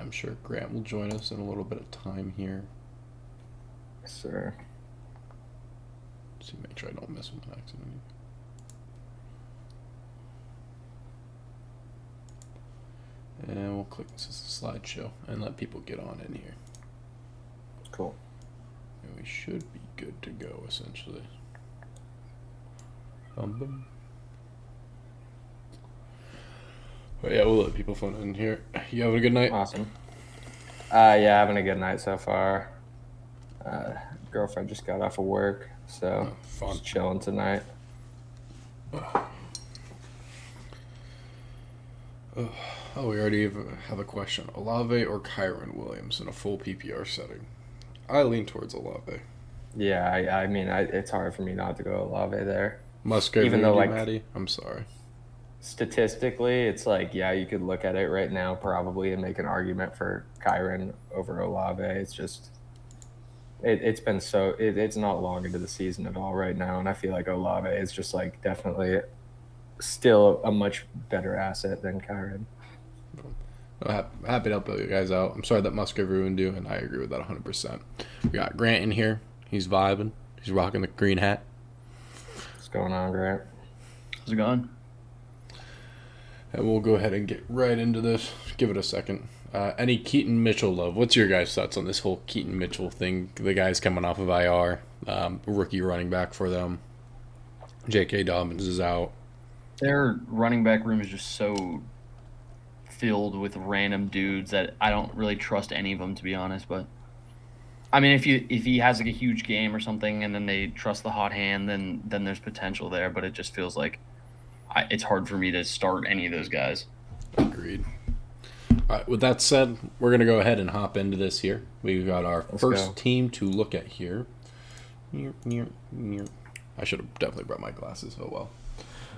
I'm sure Grant will join us in a little bit of time here. Yes, sir. See, make sure I don't miss him on accident. And we'll click this as a slideshow and let people get on in here. Cool. And we should be good to go, essentially. Boom. But yeah, we'll let people phone in here. You having a good night? Awesome. Yeah, having a good night so far. Girlfriend just got off of work, so Fun. just chilling tonight. Oh, we already have a question. Olave or Kyron Williams in a full PPR setting? I lean towards Olave. Yeah, I mean, it's hard for me not to go Olave there. Musgrave, Even though, like, Maddie? I'm sorry. Statistically, it's like, yeah, you could look at it right now probably and make an argument for Kyron over Olave. It's just, it's been so, it's not long into the season at all right now, and I feel like Olave is just like definitely still a much better asset than Kyron. Happy to help you guys out. I'm sorry that Musgrave ruined you, and I agree with that 100%. We got Grant in here. He's vibing. He's rocking the green hat. What's going on, Grant? How's it going? And we'll go ahead and get right into this. Give it a second. Any Keaton Mitchell love? What's your guys' thoughts on this whole Keaton Mitchell thing? The guy's coming off of IR. Rookie running back for them. J.K. Dobbins is out. Their running back room is just so filled with random dudes that I don't really trust any of them, to be honest. But I mean, if he has like a huge game or something, and then they trust the hot hand, then there's potential there. But it just feels like it's hard for me to start any of those guys. Agreed. All right, with that said, we're going to go ahead and hop into this here. We've got our first team to look at here. I should have definitely brought my glasses. Oh,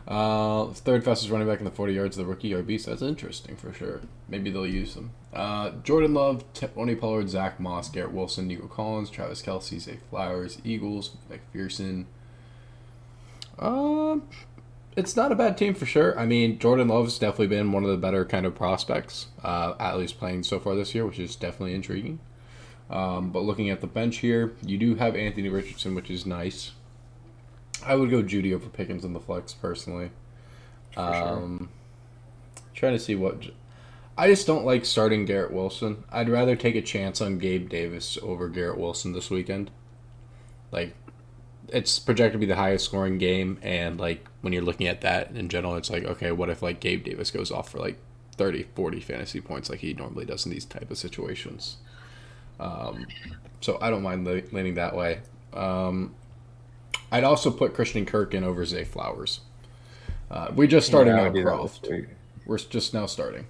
well. Third fastest running back in the 40 yards of the rookie RB, so that's interesting for sure. Maybe they'll use them. Jordan Love, Tony Pollard, Zach Moss, Garrett Wilson, Nico Collins, Travis Kelce, Zay Flowers, Eagles, McPherson. It's not a bad team for sure. I mean, Jordan Love's definitely been one of the better kind of prospects, at least playing so far this year, which is definitely intriguing. But looking at the bench here, you do have Anthony Richardson, which is nice. I would go Judy over Pickens in the flex, personally. Trying to see what... I just don't like starting Garrett Wilson. I'd rather take a chance on Gabe Davis over Garrett Wilson this weekend. Like, it's projected to be the highest scoring game, and, like, when you're looking at that in general, it's like, okay, what if, like, Gabe Davis goes off for, like, 30, 40 fantasy points like he normally does in these type of situations? So I don't mind leaning that way. I'd also put Christian Kirk in over Zay Flowers. We just started now, Croft. We're just now starting.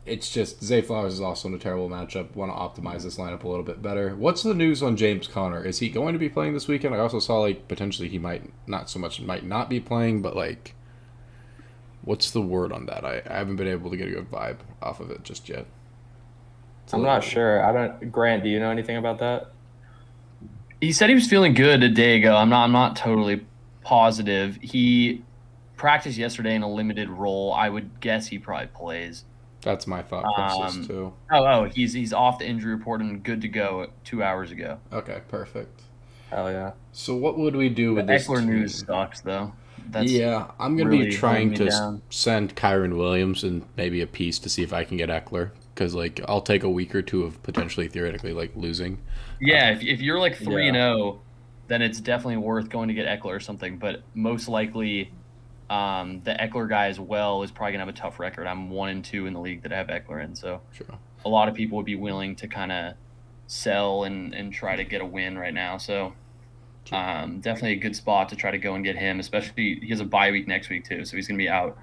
It's just Zay Flowers is also in a terrible matchup. Want to optimize this lineup a little bit better. What's the news on James Conner? Is he going to be playing this weekend? I also saw like potentially he might not be playing, but like, what's the word on that? I haven't been able to get a good vibe off of it just yet. I'm not sure. Grant, do you know anything about that? He said he was feeling good a day ago. I'm not totally positive. He practiced yesterday in a limited role. I would guess he probably plays. That's my thought process too. He's off the injury report and good to go 2 hours ago. Okay, perfect. Hell yeah. So what would we do with this Eckler team? news sucks though. I'm going to really be trying to down. send Kyron Williams and maybe a piece to see if I can get Eckler. Because, like, I'll take a week or two of potentially, theoretically, like, losing. Yeah, if you're like 3-0, then it's definitely worth going to get Eckler or something. But most likely, the Eckler guy as well is probably going to have a tough record. I'm 1-2 in the league that I have Eckler in. So a lot of people would be willing to kind of sell and try to get a win right now. So definitely a good spot to try to go and get him, especially he has a bye week next week too. So he's going to be out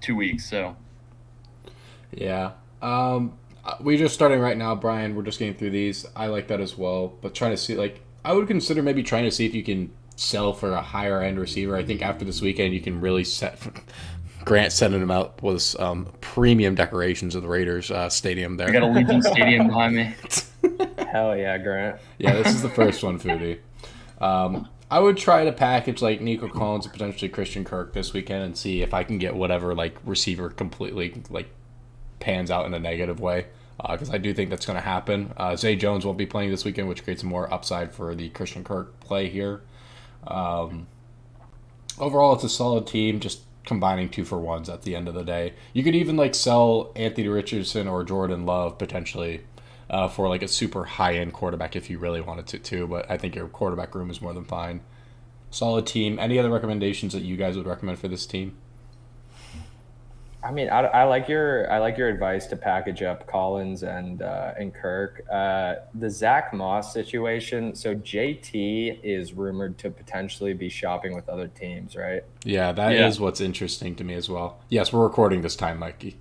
2 weeks. So. Yeah. We're just starting right now, Brian. We're just getting through these. I like that as well. But trying to see, like, I would consider maybe trying to see if you can sell for a higher end receiver. I think after this weekend, you can really set Grant sending him out with premium decorations of the Raiders stadium there. I got a Legion Stadium behind me. Hell yeah, Grant. Yeah, this is the first one, Foodie. I would try to package like Nico Collins and potentially Christian Kirk this weekend and see if I can get whatever like receiver completely like pans out in a negative way, because I do think that's going to happen. Zay Jones won't be playing this weekend, which creates more upside for the Christian Kirk play here. Overall, it's a solid team, just combining 2-for-1s at the end of the day. You could even like sell Anthony Richardson or Jordan Love potentially for like a super high-end quarterback if you really wanted to too, but I think your quarterback room is more than fine. Solid team. Any other recommendations that you guys would recommend for this team? I mean, I like your advice to package up Collins and Kirk. The Zach Moss situation. So JT is rumored to potentially be shopping with other teams, right? Yeah, that is what's interesting to me as well. Yes, we're recording this time, Mikey.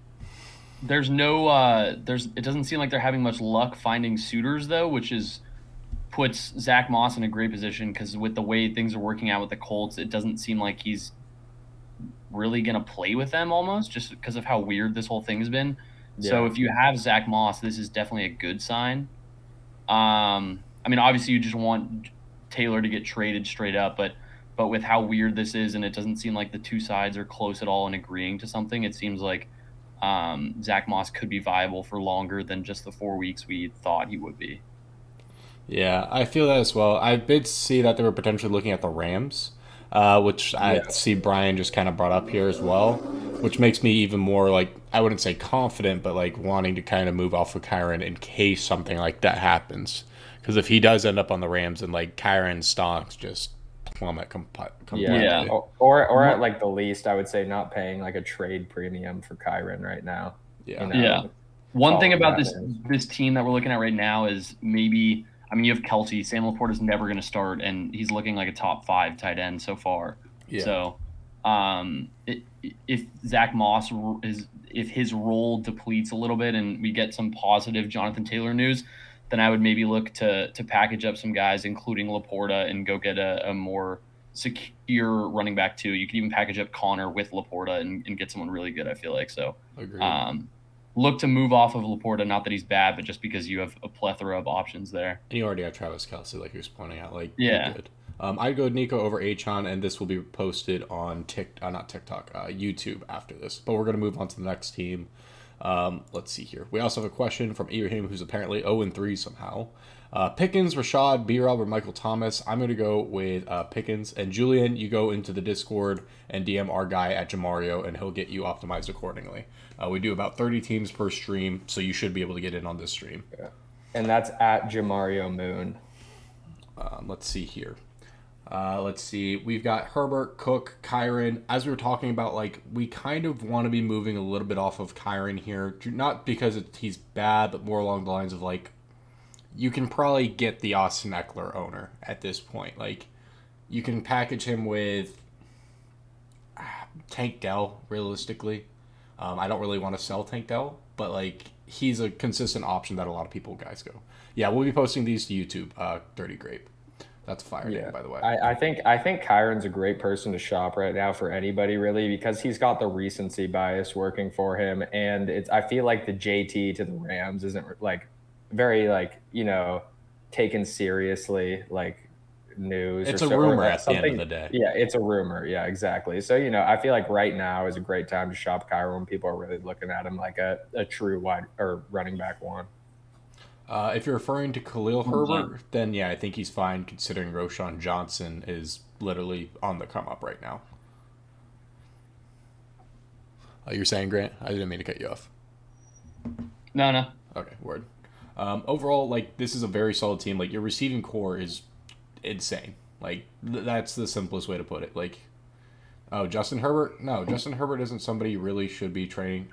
There's no it doesn't seem like they're having much luck finding suitors though, which puts Zach Moss in a great position because with the way things are working out with the Colts, it doesn't seem like he's really going to play with them almost just because of how weird this whole thing's been. Yeah. So if you have Zach Moss, this is definitely a good sign. I mean, obviously you just want Taylor to get traded straight up, but with how weird this is and it doesn't seem like the two sides are close at all in agreeing to something, it seems like Zach Moss could be viable for longer than just the 4 weeks we thought he would be. Yeah, I feel that as well. I did see that they were potentially looking at the Rams, which I see Brian just kind of brought up here as well, which makes me even more like, I wouldn't say confident, but like wanting to kind of move off of Kyren in case something like that happens. Because if he does end up on the Rams and like Kyren's stocks just plummet completely. Yeah. Or at like the least, I would say not paying like a trade premium for Kyren right now. Yeah. You know, yeah. One thing about this team that we're looking at right now is maybe, I mean, you have Kelsey. Sam Laporta is never going to start, and he's looking like a top 5 tight end so far. Yeah. So, if Zach Moss if his role depletes a little bit, and we get some positive Jonathan Taylor news, then I would maybe look to package up some guys, including Laporta, and go get a more secure running back too. You could even package up Connor with Laporta and get someone really good. I feel like so. Agreed. Look to move off of Laporta, not that he's bad, but just because you have a plethora of options there. And you already have Travis Kelce, like you was pointing out. Like, yeah. Good. I'd go Nico over Achon, and this will be posted on YouTube after this. But we're going to move on to the next team. Let's see here. We also have a question from Ibrahim, who's apparently 0-3 somehow. Pickens, Rashad, B-Rob, or Michael Thomas. I'm going to go with Pickens. And Julian, you go into the Discord and DM our guy at Jamario, and he'll get you optimized accordingly. We do about 30 teams per stream, so you should be able to get in on this stream. Yeah. And that's at Jamario Moon. Let's see here. Let's see. We've got Herbert, Cook, Kyren. As we were talking about, like, we kind of want to be moving a little bit off of Kyren here. Not because he's bad, but more along the lines of, like, you can probably get the Austin Eckler owner at this point. Like, you can package him with Tank Dell, realistically. I don't really want to sell Tank Dell, but, like, he's a consistent option that a lot of guys go. Yeah, we'll be posting these to YouTube, Dirty Grape. That's a fire name, by the way. I think Kyren's a great person to shop right now for anybody, really, because he's got the recency bias working for him. And I feel like the JT to the Rams isn't, like, very, like, you know, taken seriously, like, news. It's a rumor at the end of the day. Yeah, it's a rumor. Yeah, exactly. So, you know, I feel like right now is a great time to shop Kyren when people are really looking at him like a true wide or running back one. If you're referring to Khalil Herbert, then yeah, I think he's fine considering Roschon Johnson is literally on the come up right now. You're saying, Grant? I didn't mean to cut you off. No. Okay, word. Overall, like, this is a very solid team. Like, your receiving core is insane. Like, that's the simplest way to put it. Like, Justin Herbert? No, Justin Herbert isn't somebody you really should be training.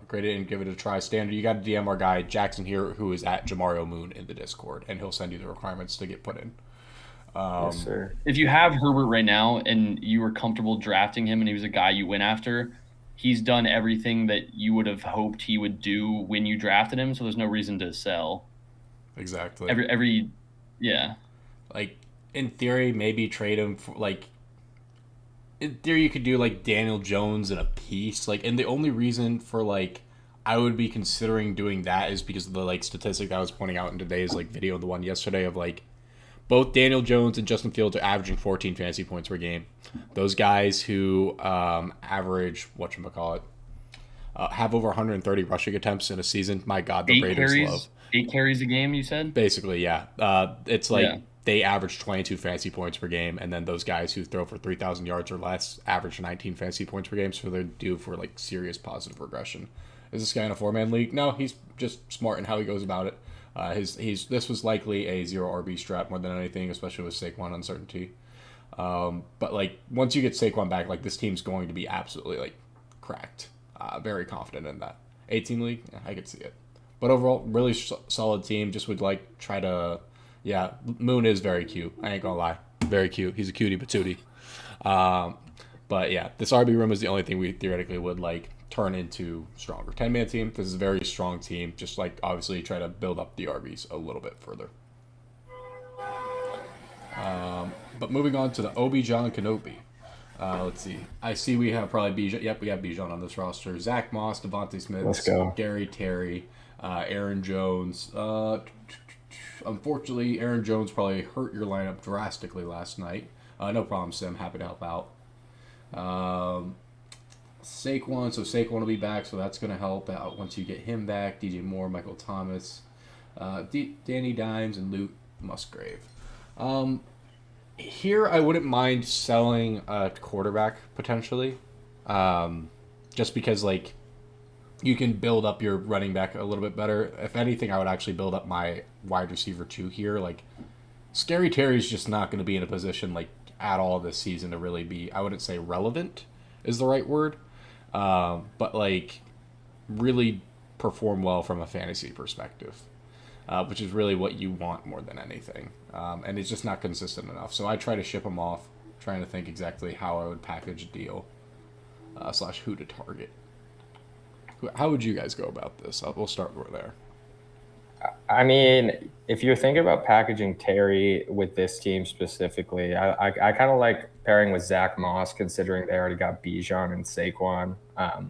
Grade it and give it a try. Standard, you got to DM our guy, Jackson here, who is at Jamario Moon in the Discord, and he'll send you the requirements to get put in. Yes, sir. If you have Herbert right now and you were comfortable drafting him and he was a guy you went after, he's done everything that you would have hoped he would do when you drafted him, so there's no reason to sell. Exactly. Yeah. Like, in theory, maybe trade him for, like, in theory, you could do, like, Daniel Jones in a piece. Like, and the only reason for, like, I would be considering doing that is because of the, like, statistic that I was pointing out in today's, like, video, the one yesterday of, like, both Daniel Jones and Justin Fields are averaging 14 fantasy points per game. Those guys who average, have over 130 rushing attempts in a season. My God, the Raiders love. 8 carries a game, you said? Basically, yeah. It's like Yeah. they average 22 fantasy points per game, and then those guys who throw for 3,000 yards or less average 19 fantasy points per game, so they're due for like serious positive regression. Is this guy in a 4-man league? No, he's just smart in how he goes about it. This was likely a 0 RB strat more than anything, especially with Saquon uncertainty. But like once you get Saquon back, like this team's going to be absolutely like cracked. Very confident in that. 18 league, yeah, I could see it. But overall, really solid team. Just would like try to, yeah. Moon is very cute. I ain't gonna lie, very cute. He's a cutie patootie. But yeah, this RB room is the only thing we theoretically would like turn into stronger 10-man team. This is a very strong team. Just like obviously try to build up the RBs a little bit further. But moving on to the Obi-Wan Kenobi. Let's see. I see we have probably Bijan. Yep, we have Bijan on this roster. Zach Moss, Devontae Smith, Let's go. Gary Terry, Aaron Jones. Unfortunately, Aaron Jones probably hurt your lineup drastically last night. No problem, Sim. Happy to help out. Saquon. So Saquon will be back, so that's going to help out once you get him back. DJ Moore, Michael Thomas, Danny Dimes, and Luke Musgrave. Here, I wouldn't mind selling a quarterback potentially, just because like you can build up your running back a little bit better. If anything, I would actually build up my wide receiver too here. Like, Scary Terry's just not going to be in a position like at all this season to really be. I wouldn't say relevant is the right word, but like really perform well from a fantasy perspective. Which is really what you want more than anything. And it's just not consistent enough. So I try to ship them off, trying to think exactly how I would package a deal, / who to target. How would you guys go about this? We'll start there. I mean, if you're thinking about packaging Terry with this team specifically, I kind of like pairing with Zach Moss, considering they already got Bijan and Saquon,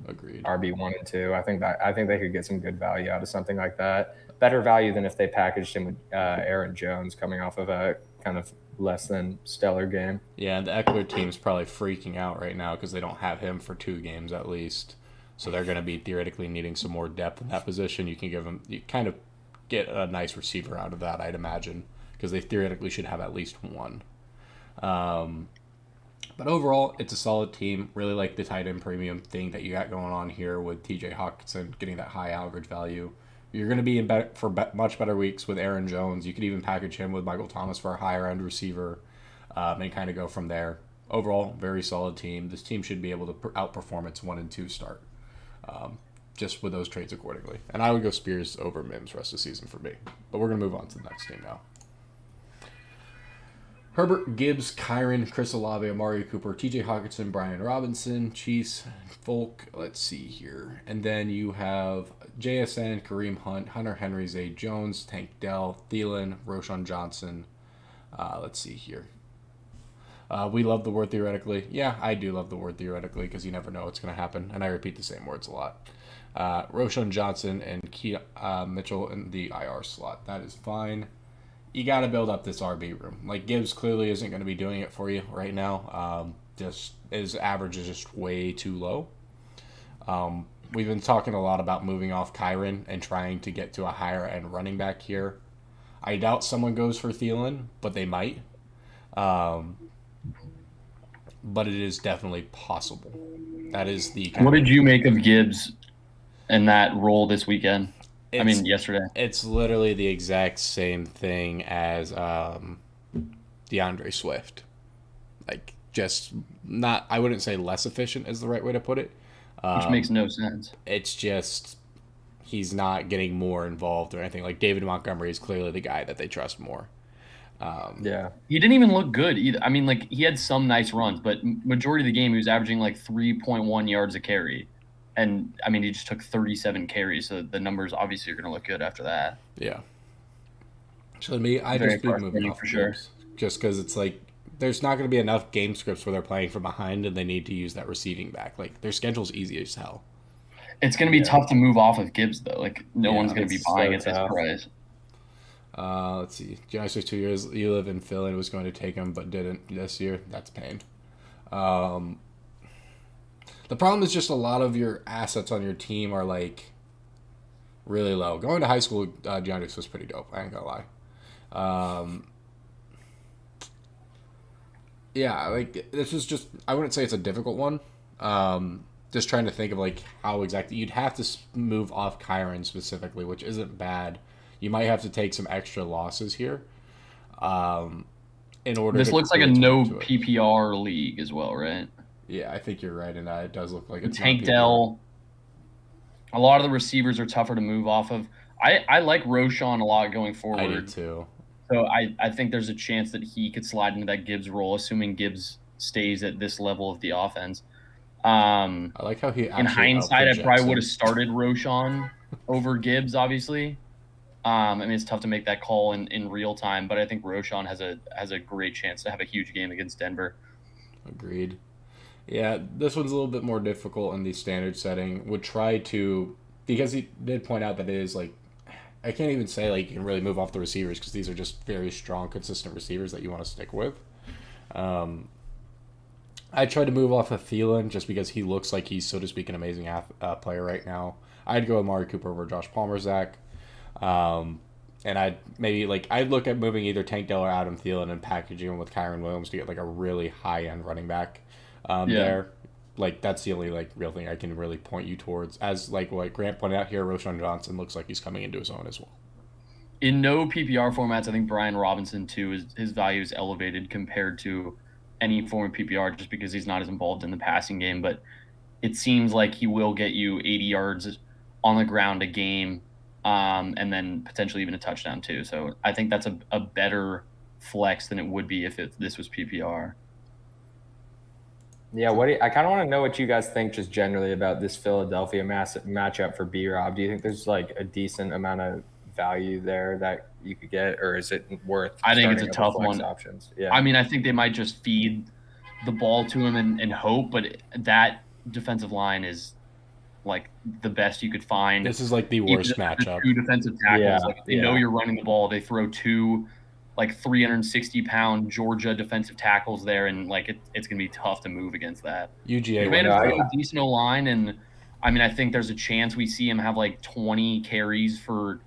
Agreed. RB1 and 2. I think they could get some good value out of something like that. Better value than if they packaged him with Aaron Jones coming off of a kind of less than stellar game. Yeah, and the Eckler team's probably freaking out right now because they don't have him for 2 games at least. So they're going to be theoretically needing some more depth in that position. You can give them, you kind of get a nice receiver out of that, I'd imagine, because they theoretically should have at least one. But overall, it's a solid team. Really like the tight end premium thing that you got going on here with TJ Hawkinson getting that high average value. You're going to be in much better weeks with Aaron Jones. You could even package him with Michael Thomas for a higher end receiver and kind of go from there. Overall, very solid team. This team should be able to outperform its 1 and 2 start. Just with those trades accordingly. And I would go Spears over Mims rest of the season for me. But we're going to move on to the next team now. Herbert, Gibbs, Kyron, Chris Olave, Amari Cooper, TJ Hawkinson, Brian Robinson, Chiefs, Folk. Let's see here. And then you have JSN, Kareem Hunt, Hunter Henry, Zay Jones, Tank Dell, Thielen, Roshan Johnson. Let's see here. We love the word theoretically. Yeah, I do love the word theoretically because you never know what's going to happen. And I repeat the same words a lot. Roshan Johnson and Mitchell in the IR slot. That is fine. You got to build up this RB room. Like, Gibbs clearly isn't going to be doing it for you right now. Just his average is just way too low. We've been talking a lot about moving off Kyron and trying to get to a higher end running back here. I doubt someone goes for Thielen, but they might. But it is definitely possible. That is the. What did you make of Gibbs in that role this weekend? Yesterday. It's literally the exact same thing as DeAndre Swift. Like, just not. I wouldn't say less efficient is the right way to put it. Which makes no sense. It's just he's not getting more involved or anything. Like, David Montgomery is clearly the guy that they trust more. Yeah. He didn't even look good either. I mean, like, he had some nice runs, but majority of the game he was averaging like 3.1 yards a carry. And, I mean, he just took 37 carries, so the numbers obviously are going to look good after that. Yeah. So to me, I just be moving off for sure. Just because it's like there's not going to be enough game scripts where they're playing from behind and they need to use that receiving back. Like, their schedule's easy as hell. It's going to be tough to move off of Gibbs, though. Like, no one's going to be buying at this price. Let's see. Genesis 2 years. You live in Philly and was going to take him but didn't this year. That's pain. The problem is just a lot of your assets on your team are like really low. Going to high school, Giannis was pretty dope. I ain't gonna lie. Um, yeah, like this is just. I wouldn't say it's a difficult one. Just trying to think of like how exactly you'd have to move off Kyron specifically, which isn't bad. You might have to take some extra losses here, in order. This to looks like a create some no to it. PPR league as well, right? Yeah, I think you're right in that. It does look like it's Tank not PPR. Dell. A lot of the receivers are tougher to move off of. I like Roshan a lot going I forward. did too. So I think there's a chance that he could slide into that Gibbs role, assuming Gibbs stays at this level of the offense. I like how he In actually hindsight, I probably would outprojects have him. started Roshan over Gibbs, obviously. I mean, it's tough to make that call in real time, but I think Roshan has a great chance to have a huge game against Denver. Agreed. Yeah, this one's a little bit more difficult in the standard setting. Would try to, because he did point out that it is like, I can't even say like you can really move off the receivers because these are just very strong, consistent receivers that you want to stick with. I tried to move off of Thielen just because he looks like he's, so to speak, an amazing player right now. I'd go Amari Cooper over Josh Palmer, Zach. And I'd look at moving either Tank Dell or Adam Thielen and packaging him with Kyron Williams to get like a really high end running back there. Like that's the only like real thing I can really point you towards. As like what Grant pointed out here, Roshan Johnson looks like he's coming into his own as well. In no PPR formats, I think Brian Robinson too his value is elevated compared to any form of PPR just because he's not as involved in the passing game. But it seems like he will get you 80 yards on the ground a game, and then potentially even a touchdown too. So I think that's a better flex than it would be if this was PPR. Yeah, I kind of want to know what you guys think just generally about this Philadelphia matchup for B-Rob. Do you think there's like a decent amount of value there that you could get, or is it worth I think it's a starting tough other flex one. options? Yeah. I mean, I think they might just feed the ball to him and hope, but that defensive line is like the best you could find. This is like the worst matchup. Two defensive tackles. Yeah, Like if they know you're running the ball, they throw two like 360-pound Georgia defensive tackles there, and like it's gonna be tough to move against that. UGA. Commanders have a decent line, and I mean I think there's a chance we see him have like 20 carries for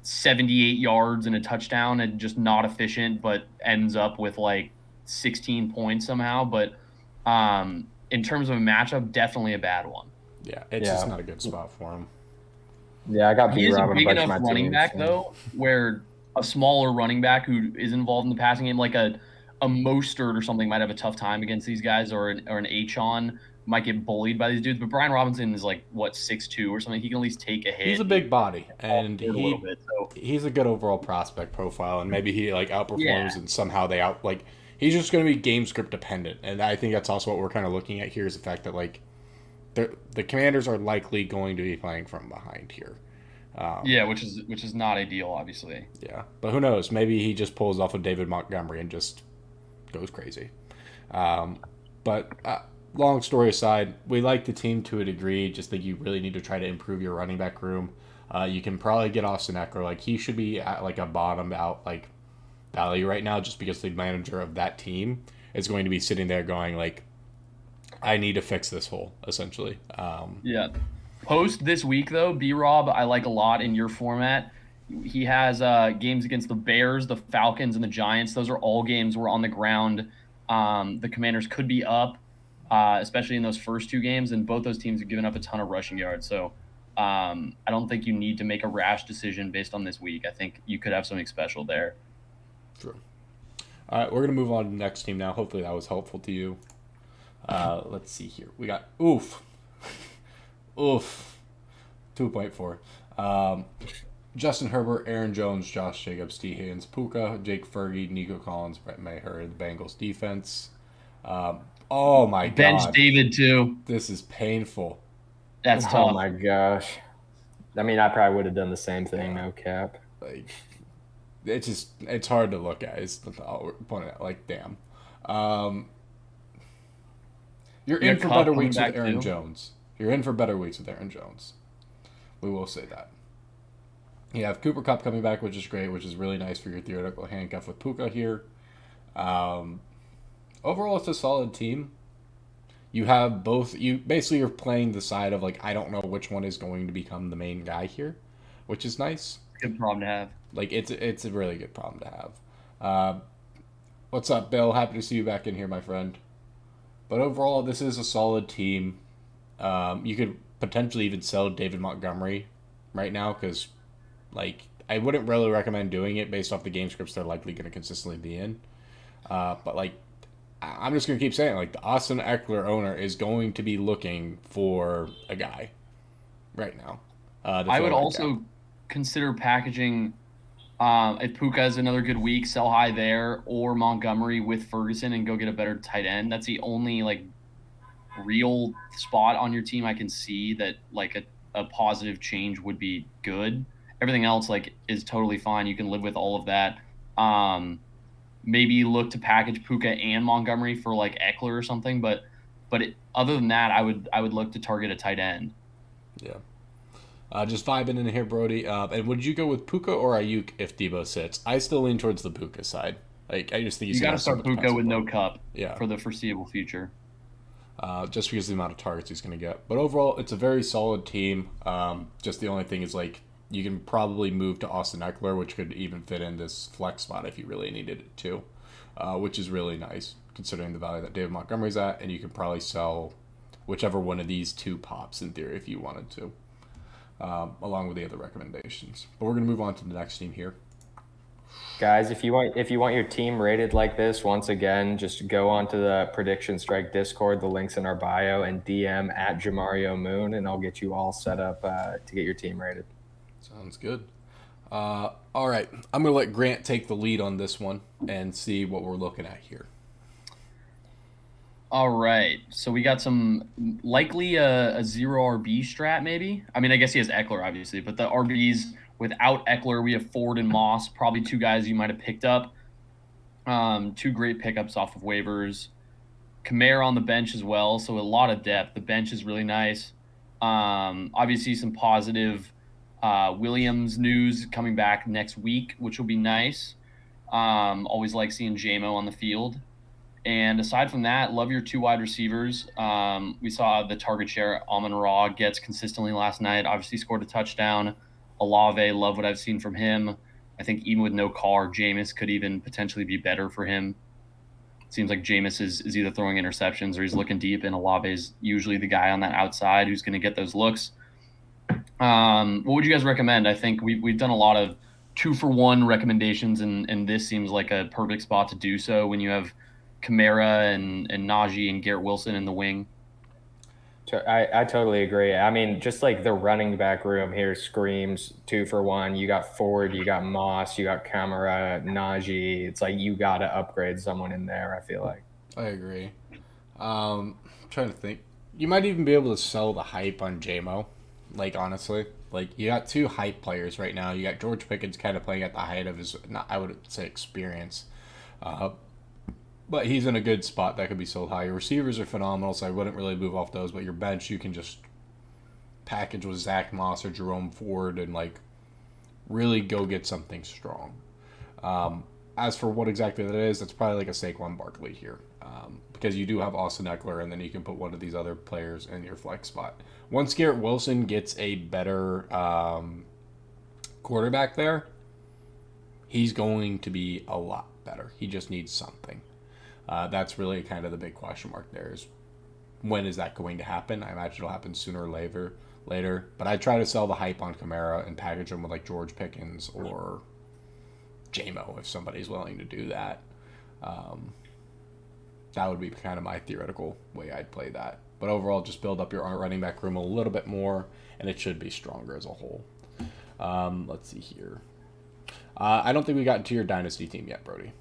78 yards and a touchdown, and just not efficient, but ends up with like 16 points somehow. But in terms of a matchup, definitely a bad one. Yeah, it's just not a good spot for him. Yeah, I got He is a B-Rob on a big bunch of enough my running teams, back though, where a smaller running back who is involved in the passing game, like a Mostert or something, might have a tough time against these guys, or an Achon might get bullied by these dudes. But Brian Robinson is like what 6'2" or something. He can at least take a hit. He's a big body, and so he's a good overall prospect profile, and maybe he like outperforms, and somehow they he's just going to be game script dependent, and I think that's also what we're kind of looking at here is the fact that like the Commanders are likely going to be playing from behind here. which is not ideal, obviously. Yeah, but who knows? Maybe he just pulls off of David Montgomery and just goes crazy. But long story aside, we like the team to a degree. Just think you really need to try to improve your running back room. You can probably get Austin Eckler. Like he should be at like a bottomed out like value right now, just because the manager of that team is going to be sitting there going like, I need to fix this hole, essentially. Post this week, though, B-Rob, I like a lot in your format. He has games against the Bears, the Falcons, and the Giants. Those are all games where on the ground the Commanders could be up, especially in those first two games, and both those teams have given up a ton of rushing yards. So I don't think you need to make a rash decision based on this week. I think you could have something special there. True. All right, we're going to move on to the next team now. Hopefully that was helpful to you. Let's see here. We got Oof. 2.4. Justin Herbert, Aaron Jones, Josh Jacobs, T. Higgins, Puka, Jake Fergie, Nico Collins, Brett Maher, the Bengals defense. Oh my god. Bench David too. This is painful. That's tough. Oh my gosh. I mean, I probably would have done the same thing, no cap. Like, it's hard to look at. It's pointing out like, damn. You're in for better weeks with Aaron Jones. You're in for better weeks with Aaron Jones. We will say that. You have Cooper Kupp coming back, which is great, which is really nice for your theoretical handcuff with Puka here. Overall, it's a solid team. you have both. You basically are playing the side of like I don't know which one is going to become the main guy here, which is nice. Good problem to have. Like it's a really good problem to have. Uh, what's up, Bill? Happy to see you back in here, my friend. But overall, this is a solid team. You could potentially even sell David Montgomery right now because, like, I wouldn't really recommend doing it based off the game scripts they're likely going to consistently be in. But like, I'm just going to keep saying, like, the Austin Eckler owner is going to be looking for a guy right now. I would also consider packaging if Puka has another good week, sell high there, or Montgomery with Ferguson and go get a better tight end. That's the only like real spot on your team I can see that like a positive change would be good. Everything else like is totally fine. You can live with all of that. Maybe look to package Puka and Montgomery for like Eckler or something, but other than that, I would look to target a tight end. Yeah. Just vibing in here, Brody. And would you go with Puka or Ayuk if Debo sits? I still lean towards the Puka side. Like I just think you got to start Puka with no cup for the foreseeable future. Just because of the amount of targets he's going to get. But overall, it's a very solid team. Just the only thing is like you can probably move to Austin Eckler, which could even fit in this flex spot if you really needed it to, which is really nice considering the value that David Montgomery's at, and you can probably sell whichever one of these two pops in theory if you wanted to. Along with the other recommendations. But we're going to move on to the next team here. Guys, if you want your team rated like this, once again, just go onto the PredictionStrike Discord. The link's in our bio, and DM at Jamario Moon, and I'll get you all set up to get your team rated. Sounds good. All right, I'm going to let Grant take the lead on this one and see what we're looking at here. All right, so we got some likely a zero RB strat maybe. I mean, I guess he has Eckler obviously, but the RBs without Eckler, we have Ford and Moss, probably two guys you might have picked up. Two great pickups off of waivers. Kamara on the bench as well, so a lot of depth. The bench is really nice. Obviously, some positive Williams news coming back next week, which will be nice. Always like seeing JMO on the field. And aside from that, love your two wide receivers. We saw the target share Amon-Ra gets consistently last night. Obviously scored a touchdown. Olave, love what I've seen from him. I think even with no Carr, Jameis could even potentially be better for him. It seems like Jameis is either throwing interceptions or he's looking deep, and Olave is usually the guy on that outside who's going to get those looks. What would you guys recommend? I think we've done a lot of 2-for-1 recommendations, and this seems like a perfect spot to do so when you have Kamara and Najee and Garrett Wilson in the wing. I totally agree. I mean, just like the running back room here screams 2-for-1. You got Ford, you got Moss, you got Kamara, Najee. It's like you got to upgrade someone in there, I feel like. I agree. Trying to think. You might even be able to sell the hype on JMO. Like, honestly. Like, you got two hype players right now. You got George Pickens kind of playing at the height of his, I would say, experience. But he's in a good spot that could be sold high. Your receivers are phenomenal, so I wouldn't really move off those. But your bench, you can just package with Zach Moss or Jerome Ford and, like, really go get something strong. As for what exactly that is, that's probably like a Saquon Barkley here. Because you do have Austin Eckler, and then you can put one of these other players in your flex spot. Once Garrett Wilson gets a better quarterback there, he's going to be a lot better. He just needs something. That's really kind of the big question mark there is when is that going to happen? I imagine it'll happen sooner or later. But I try to sell the hype on Kamara and package him with like George Pickens or JMO if somebody's willing to do that. That would be kind of my theoretical way I'd play that. But overall, just build up your running back room a little bit more, and it should be stronger as a whole. Let's see here. I don't think we got into your dynasty team yet, Brody.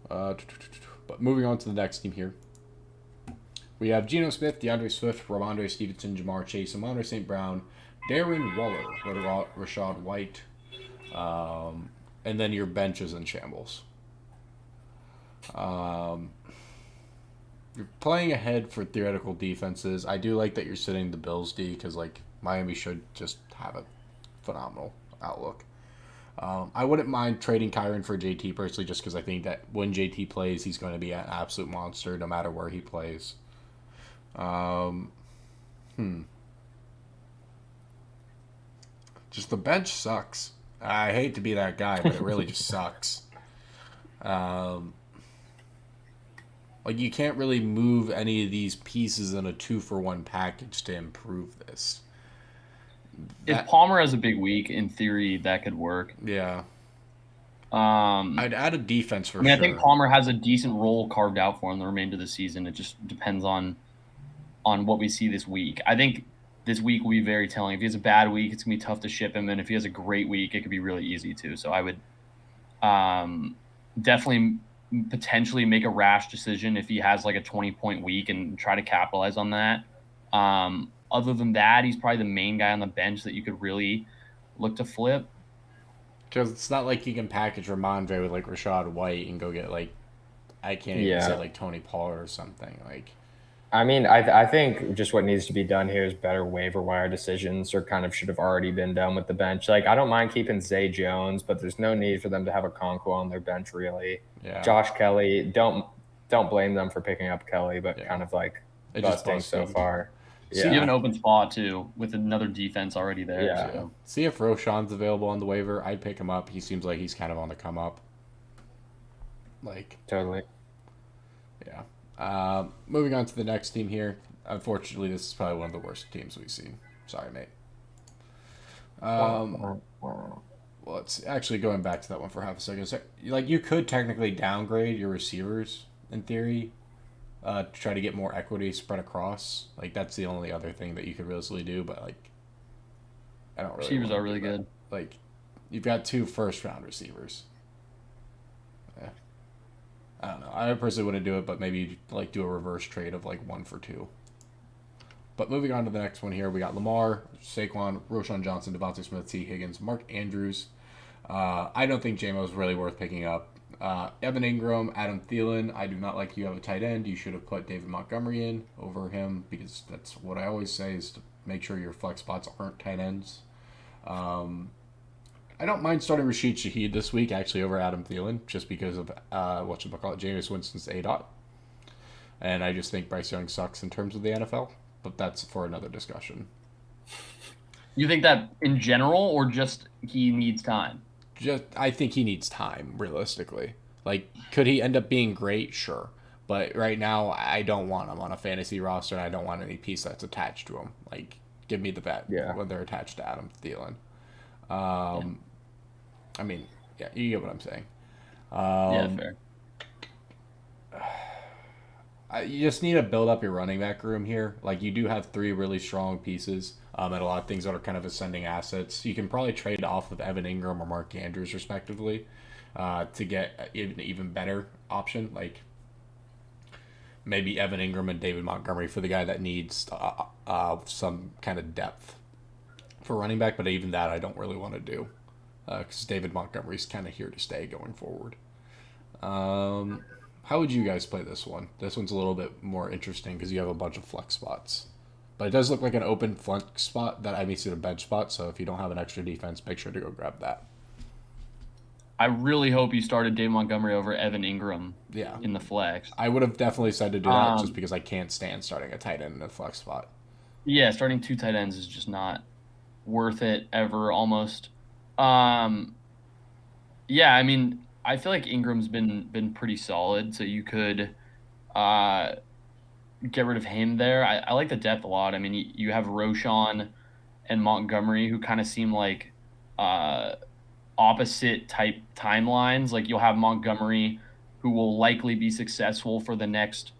But moving on to the next team here. We have Geno Smith, DeAndre Swift, Ramondre Stevenson, Jamar Chase, Amon St. Brown, Darren Waller, Rashad White, and then your bench is in shambles. You're playing ahead for theoretical defenses. I do like that you're sitting the Bills D because like Miami should just have a phenomenal outlook. I wouldn't mind trading Kyren for JT personally just because I think that when JT plays, he's going to be an absolute monster no matter where he plays. Um, just the bench sucks. I hate to be that guy, but it really just sucks. Um, like you can't really move any of these pieces in a 2-for-1 package to improve this. If Palmer has a big week, in theory, that could work. Yeah. Um, I'd add a defense for I mean, sure. I think Palmer has a decent role carved out for him the remainder of the season. It just depends on what we see this week. I think this week will be very telling. If he has a bad week, it's gonna be tough to ship him, and if he has a great week, it could be really easy too. So I would definitely potentially make a rash decision if he has like a 20-point week and try to capitalize on that. Other than that, he's probably the main guy on the bench that you could really look to flip. Because it's not like you can package Ramondre with like Rashad White and go get like I can't even say Yeah. like Tony Pollard or something. Like I mean, I think just what needs to be done here is better waiver wire decisions, or kind of should have already been done with the bench. Like, I don't mind keeping Zay Jones, but there's no need for them to have a Conquo on their bench, really. yeah, Josh Kelly, don't blame them for picking up Kelly, but Yeah. kind of like It just busting so busted. far. So you have Yeah, an open spot too with another defense already there. Yeah. So. See if Roshan's available on the waiver. I'd pick him up. He seems like he's kind of on the come up. Like totally. yeah. Moving on to the next team here. Unfortunately, this is probably one of the worst teams we've seen. Sorry, mate. Wow. Well, it's actually going back to that one for half a second. So, like, you could technically downgrade your receivers in theory to try to get more equity spread across. Like, that's the only other thing that you could realistically do. But like, I don't really. Receivers wanna are really do that. good. Like, you've got 2 first-round receivers. Yeah. I don't know. I personally wouldn't do it, but maybe like do a reverse trade of like 1 for 2. But moving on to the next one here, we got Lamar, Saquon, Roshan Johnson, Devontae Smith, T. Higgins, Mark Andrews. I don't think JMO is really worth picking up. Evan Ingram, Adam Thielen. I do not like you have a tight end. You should have put David Montgomery in over him because that's what I always say is to make sure your flex spots aren't tight ends. I don't mind starting Rashid Shaheed this week actually over Adam Thielen just because of Jameis Winston's ADOT. And I just think Bryce Young sucks in terms of the NFL. But that's for another discussion. You think that in general, or just he needs time? I think he needs time, realistically. Like, could he end up being great? Sure. But right now, I don't want him on a fantasy roster, and I don't want any piece that's attached to him. Like, give me the vet when they're attached to Adam Thielen. I mean, yeah, you get what I'm saying. Yeah, fair. You just need to build up your running back room here. Like, you do have 3 really strong pieces and a lot of things that are kind of ascending assets. You can probably trade off of Evan Ingram or Mark Andrews, respectively, to get an even better option. Like, maybe Evan Ingram and David Montgomery for the guy that needs some kind of depth for running back. But even that, I don't really want to do because David Montgomery's kind of here to stay going forward. How would you guys play this one? This one's a little bit more interesting because you have a bunch of flex spots. But it does look like an open flex spot that I makes it a bench spot, so if you don't have an extra defense, make sure to go grab that. I really hope you started Dave Montgomery over Evan Ingram Yeah. in the flex. I would have definitely said to do that just because I can't stand starting a tight end in a flex spot. Yeah, starting 2 tight ends is just not worth it ever, almost. Yeah, I mean, I feel like Ingram's been pretty solid, so you could get rid of him there. I like the depth a lot. I mean, you have Roshan and Montgomery, who kind of seem like opposite type timelines. Like, you'll have Montgomery, who will likely be successful for the next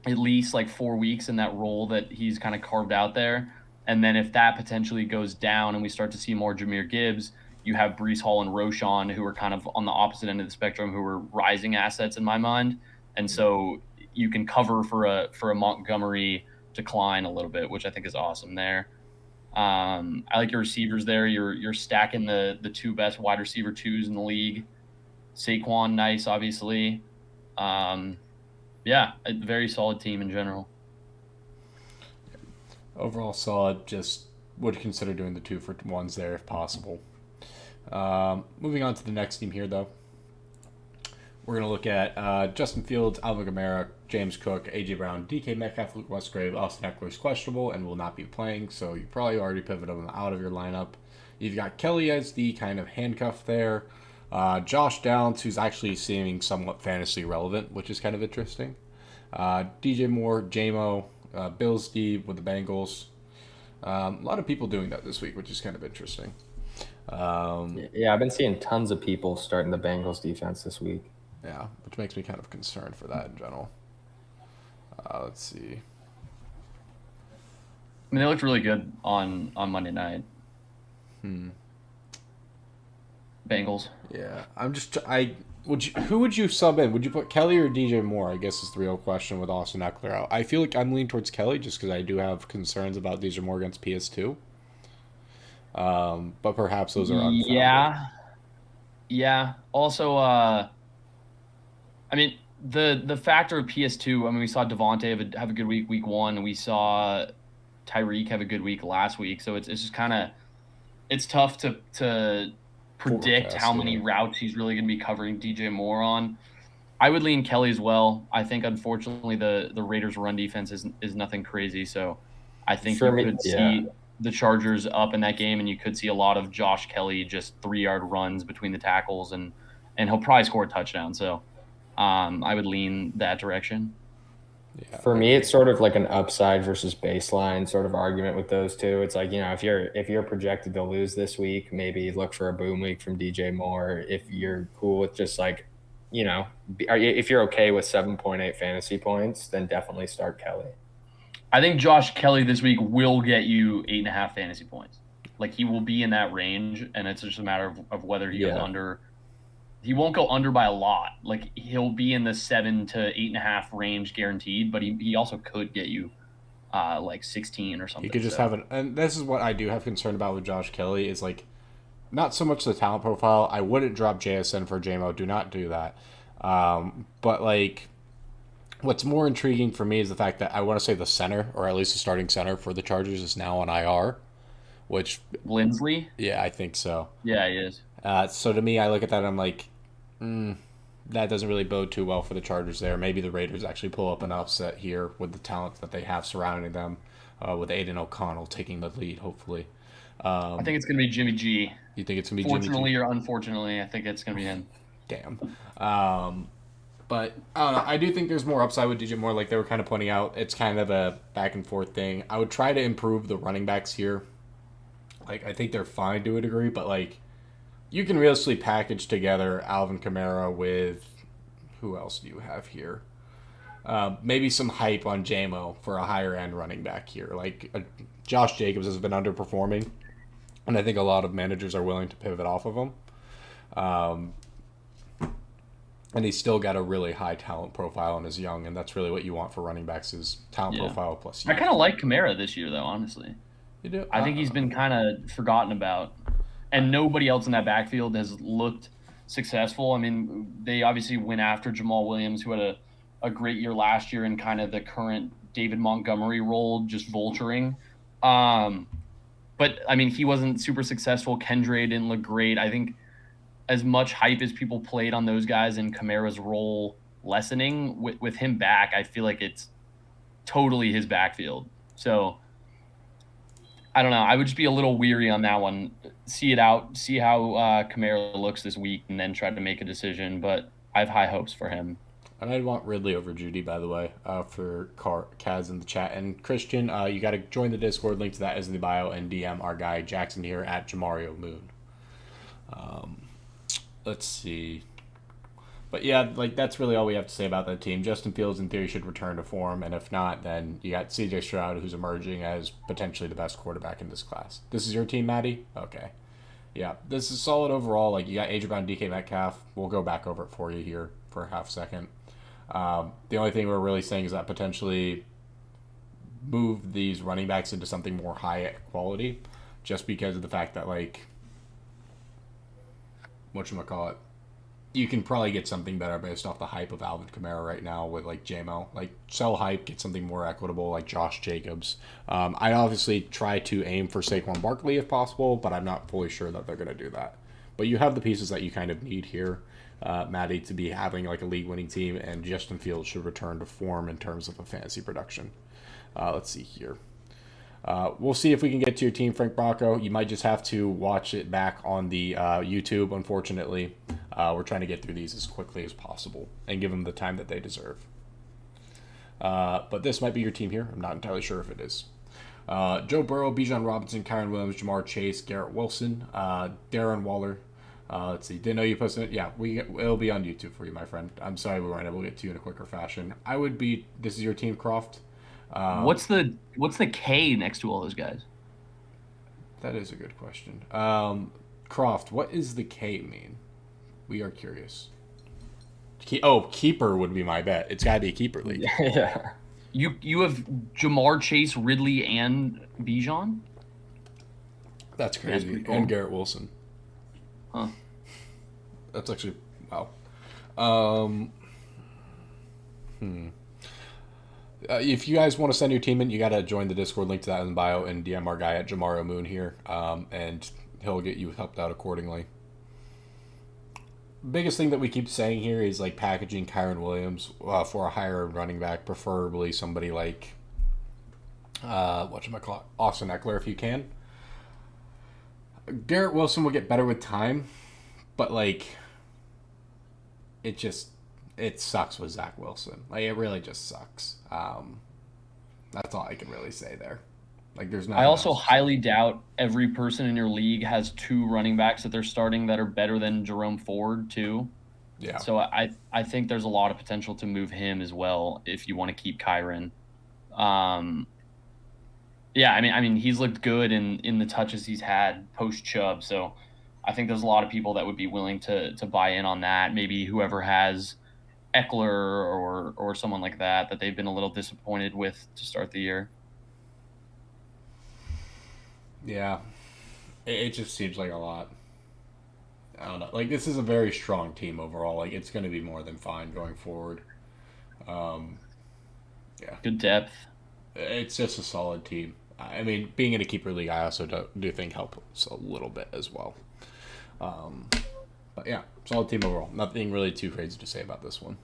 at least like 4 weeks in that role that he's kind of carved out there. And then if that potentially goes down and we start to see more Jahmyr Gibbs, you have Breece Hall and Roshan, who are kind of on the opposite end of the spectrum, who are rising assets in my mind. And so you can cover for a Montgomery decline a little bit, which I think is awesome there. I like your receivers there. You're stacking the 2 best wide receiver 2s in the league. Saquon, nice, obviously. Yeah, a very solid team in general. Overall solid, just would consider doing the 2 for 1s there if possible. Moving on to the next team here, though. We're going to look at Justin Fields, Alvin Kamara, James Cook, A.J. Brown, D.K. Metcalf, Luke Musgrave, Austin Eckler is questionable and will not be playing, so you probably already pivoted him out of your lineup. You've got Kelly as the kind of handcuff there. Josh Downs, who's actually seeming somewhat fantasy relevant, which is kind of interesting. DJ Moore, JMO, Bills D with the Bengals. A lot of people doing that this week, which is kind of interesting. Yeah, I've been seeing tons of people starting the Bengals defense this week. Yeah, which makes me kind of concerned for that in general. Let's see. I mean, they looked really good on Monday night. Bengals. Yeah, who would you sub in? Would you put Kelly or DJ Moore? I guess is the real question with Austin Eckler out. I feel like I'm leaning towards Kelly just because I do have concerns about DJ Moore against PS2. But perhaps those are unfounded. Yeah. Also, I mean, the factor of PS2. I mean, we saw Devontae have a good week 1, and we saw Tyreek have a good week last week. So it's just kind of it's tough to predict how many routes he's really going to be covering DJ Moore on. I would lean Kelly as well. I think, unfortunately, the Raiders' run defense is nothing crazy. So I think you could see the Chargers up in that game, and you could see a lot of Josh Kelly just 3-yard runs between the tackles, and he'll probably score a touchdown. So I would lean that direction. Yeah. For me, it's sort of like an upside versus baseline sort of argument with those two. It's like, if you're projected to lose this week, maybe look for a boom week from DJ Moore. If you're cool with just like, if you're okay with 7.8 fantasy points, then definitely start Kelly. I think Josh Kelly this week will get you 8.5 fantasy points. Like, he will be in that range, and it's just a matter of whether he goes under. He won't go under by a lot. Like, he'll be in the 7 to 8.5 range guaranteed, but he also could get you like 16 or something. He could just have and this is what I do have concern about with Josh Kelly is like not so much the talent profile. I wouldn't drop JSN for JMO. Do not do that. But like, what's more intriguing for me is the fact that I want to say the center, or at least the starting center for the Chargers, is now on IR. Which Lindsley? Yeah, I think so. Yeah, he is. So to me, I look at that and I'm like, that doesn't really bode too well for the Chargers there. Maybe the Raiders actually pull up an upset here with the talent that they have surrounding them, with Aiden O'Connell taking the lead, hopefully. I think it's going to be Jimmy G. You think it's going to be Fortunately Jimmy G? or unfortunately, I think it's going to be him. Damn. But I don't know. I do think there's more upside with DJ Moore. Like they were kind of pointing out, it's kind of a back and forth thing. I would try to improve the running backs here. Like, I think they're fine to a degree, but like, you can realistically package together Alvin Kamara with who else do you have here? Maybe some hype on JMO for a higher end running back here. Like Josh Jacobs has been underperforming, and I think a lot of managers are willing to pivot off of him. And he's still got a really high talent profile and is young, and that's really what you want for running backs is talent profile plus youth. I kind of like Kamara this year, though, honestly. You do? I think he's been kind of forgotten about. And nobody else in that backfield has looked successful. I mean, they obviously went after Jamal Williams, who had a great year last year in kind of the current David Montgomery role, just vulturing. But, I mean, he wasn't super successful. Kendra didn't look great. I think as much hype as people played on those guys and Kamara's role lessening, with him back, I feel like it's totally his backfield. So I don't know. I would just be a little weary on that one. See it out, see how Kamara looks this week, and then try to make a decision. But I have high hopes for him. And I'd want Ridley over Judy, by the way, for Kaz in the chat. And Christian, you got to join the Discord. Link to that is in the bio. And DM our guy Jackson here at Jamario Moon. Let's see. But yeah, like that's really all we have to say about that team. Justin Fields, in theory, should return to form, and if not, then you got C.J. Stroud, who's emerging as potentially the best quarterback in this class. This is your team, Maddie? Okay. Yeah, this is solid overall. Like, you got A.J. Brown, DK Metcalf. We'll go back over it for you here for a half second. The only thing we're really saying is that potentially move these running backs into something more high quality, just because of the fact that, like, whatchamacallit, you can probably get something better based off the hype of Alvin Kamara right now with, like, JMO. Like, sell hype, get something more equitable, like Josh Jacobs. I'd obviously try to aim for Saquon Barkley if possible, but I'm not fully sure that they're going to do that. But you have the pieces that you kind of need here Maddie to be having like a league-winning team, and Justin Fields should return to form in terms of a fantasy production. Let's see here. We'll see if we can get to your team, Frank Bracco. You might just have to watch it back on the YouTube, unfortunately. We're trying to get through these as quickly as possible and give them the time that they deserve. But this might be your team here. I'm not entirely sure if it is. Joe Burrow, Bijan Robinson, Kyron Williams, Jamar Chase, Garrett Wilson, Darren Waller. Let's see. Didn't know you posted it. Yeah, it'll be on YouTube for you, my friend. I'm sorry we weren't able to get to you in a quicker fashion. This is your team, Croft. What's the K next to all those guys? That is a good question. Croft, what does the K mean? We are curious. Keeper would be my bet. It's got to be a keeper league. Yeah. You have Jamar Chase, Ridley, and Bijan? That's crazy. pretty cool. And Garrett Wilson. Huh. That's actually wow. If you guys want to send your team in, you got to join the Discord. Link to that in the bio, and DM our guy at Jamaro Moon here, and he'll get you helped out accordingly. Biggest thing that we keep saying here is like packaging Kyron Williams for a higher running back, preferably somebody like whatchamacallit, Austin Eckler if you can. Garrett Wilson will get better with time, but like it sucks with Zach Wilson. Like it really just sucks. That's all I can really say there. Like there's not. I also highly doubt every person in your league has two running backs that they're starting that are better than Jerome Ford too. Yeah. So I think there's a lot of potential to move him as well if you want to keep Kyron. Yeah, I mean he's looked good in the touches he's had post Chubb. So I think there's a lot of people that would be willing to buy in on that. Maybe whoever has Eckler or someone like that they've been a little disappointed with to start the year. Yeah, it just seems like a lot. I don't know. Like this is a very strong team overall. Like it's going to be more than fine going forward. Yeah, Good depth. it's just a solid team. I mean, being in a keeper league, I also do think helps a little bit as well. But yeah, solid team overall. Nothing really too crazy to say about this one.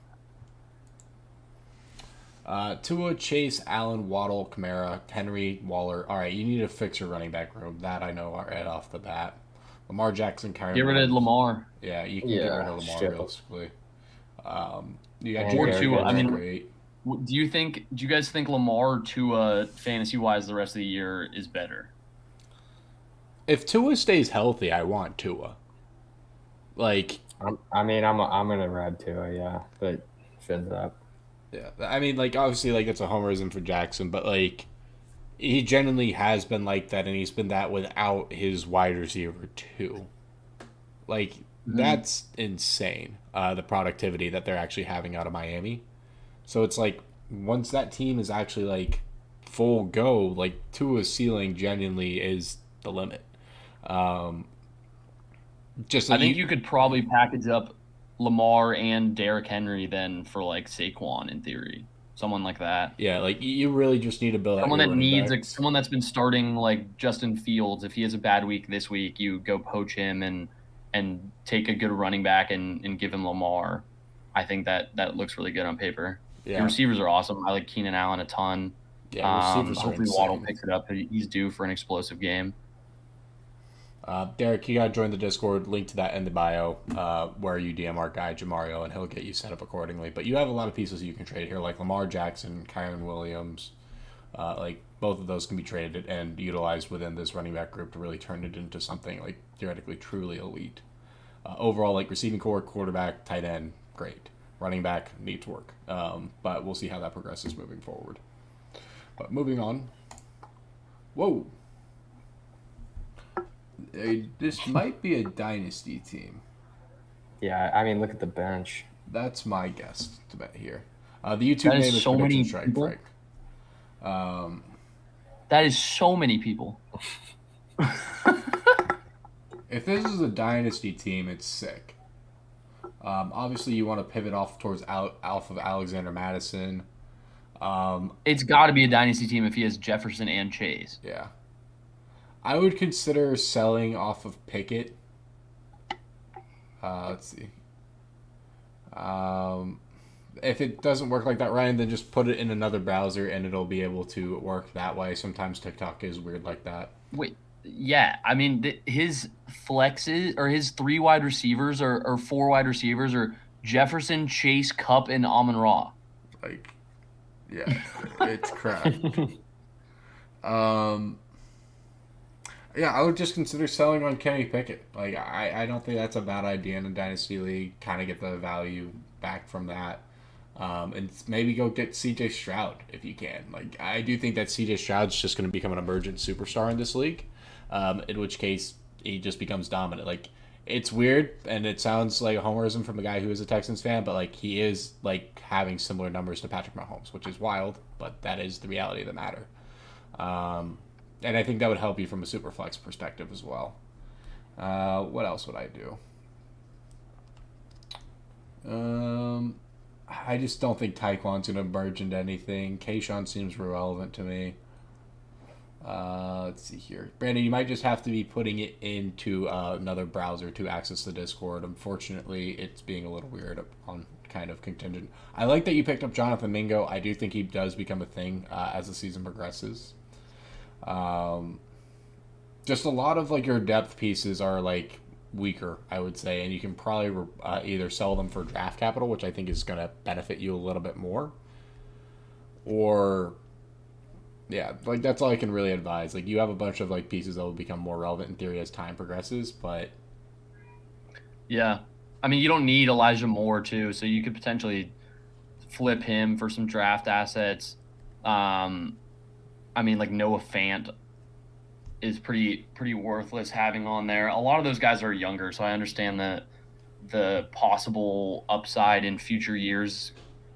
Tua, Chase, Allen, Waddle, Kamara, Henry, Waller. All right, you need to fix your running back room. That I know right off the bat. Lamar Jackson, Kyron. Get rid of Lamar. Yeah, you can get rid of Lamar realistically. You got Or Tua. I mean, great. do you guys think Lamar Tua fantasy wise the rest of the year is better? If Tua stays healthy, I want Tua. Like, I'm gonna ride Tua, yeah, but fins up. Yeah, I mean, like obviously, like it's a homerism for Jackson, but like he genuinely has been like that, and he's been that without his wide receiver too. Like that's insane. The productivity that they're actually having out of Miami. So it's like once that team is actually like full go, like Tua's ceiling genuinely is the limit. I think you could probably package up Lamar and Derrick Henry then for like Saquon in theory, someone like that. Yeah, like you really just need to build someone out that needs backs. someone that's been starting like Justin Fields. If he has a bad week this week, you go poach him and take a good running back and give him Lamar. I think that looks really good on paper. Yeah. The receivers are awesome. I like Keenan Allen a ton. Yeah, receivers are hopefully insane. Waddle picks it up. He's due for an explosive game. Derek, you gotta join the Discord. Link to that in the bio, where you DM our guy Jamario, and he'll get you set up accordingly. But you have a lot of pieces you can trade here, like Lamar Jackson, Kyron Williams. Like both of those can be traded and utilized within this running back group to really turn it into something like theoretically truly elite. Overall, like receiving core, quarterback, tight end, great. Running back needs work, but we'll see how that progresses moving forward. But moving on. Whoa. This might be a dynasty team. Yeah, I mean, look at the bench. That's my guess to bet here. The YouTube That is name is so many PredictionStrike, people. Frank. That is so many people. If this is a dynasty team, it's sick. Obviously, you want to pivot off towards off of Alexander Madison. It's got to be a dynasty team if he has Jefferson and Chase. Yeah. I would consider selling off of Pickett. Let's see. If it doesn't work like that, Ryan, then just put it in another browser and it'll be able to work that way. Sometimes TikTok is weird like that. Wait, yeah. I mean, his flexes or his three wide receivers or four wide receivers are Jefferson, Chase, Cup, and Amon Ra. Like, yeah, it's crap. Um, yeah, I would just consider selling on Kenny Pickett. Like, I don't think that's a bad idea in a dynasty league. Kind of get the value back from that. And maybe go get CJ Stroud if you can. Like, I do think that CJ Stroud's just going to become an emergent superstar in this league. In which case, he just becomes dominant. Like, it's weird, and it sounds like a homerism from a guy who is a Texans fan, but like he is like having similar numbers to Patrick Mahomes, which is wild, but that is the reality of the matter. Um, and I think that would help you from a super flex perspective as well. What else would I do? I just don't think Taekwon's going to merge into anything. Kayshawn seems irrelevant to me. Let's see here. Brandon, you might just have to be putting it into another browser to access the Discord. Unfortunately, it's being a little weird on kind of contingent. I like that you picked up Jonathan Mingo. I do think he does become a thing as the season progresses. Just a lot of like your depth pieces are like weaker, I would say, and you can probably either sell them for draft capital, which I think is going to benefit you a little bit more, or yeah, like that's all I can really advise. Like you have a bunch of like pieces that will become more relevant in theory as time progresses, but Yeah. I mean, you don't need Elijah Moore too, so you could potentially flip him for some draft assets. I mean, like Noah Fant is pretty worthless having on there. A lot of those guys are younger, so I understand the possible upside in future years,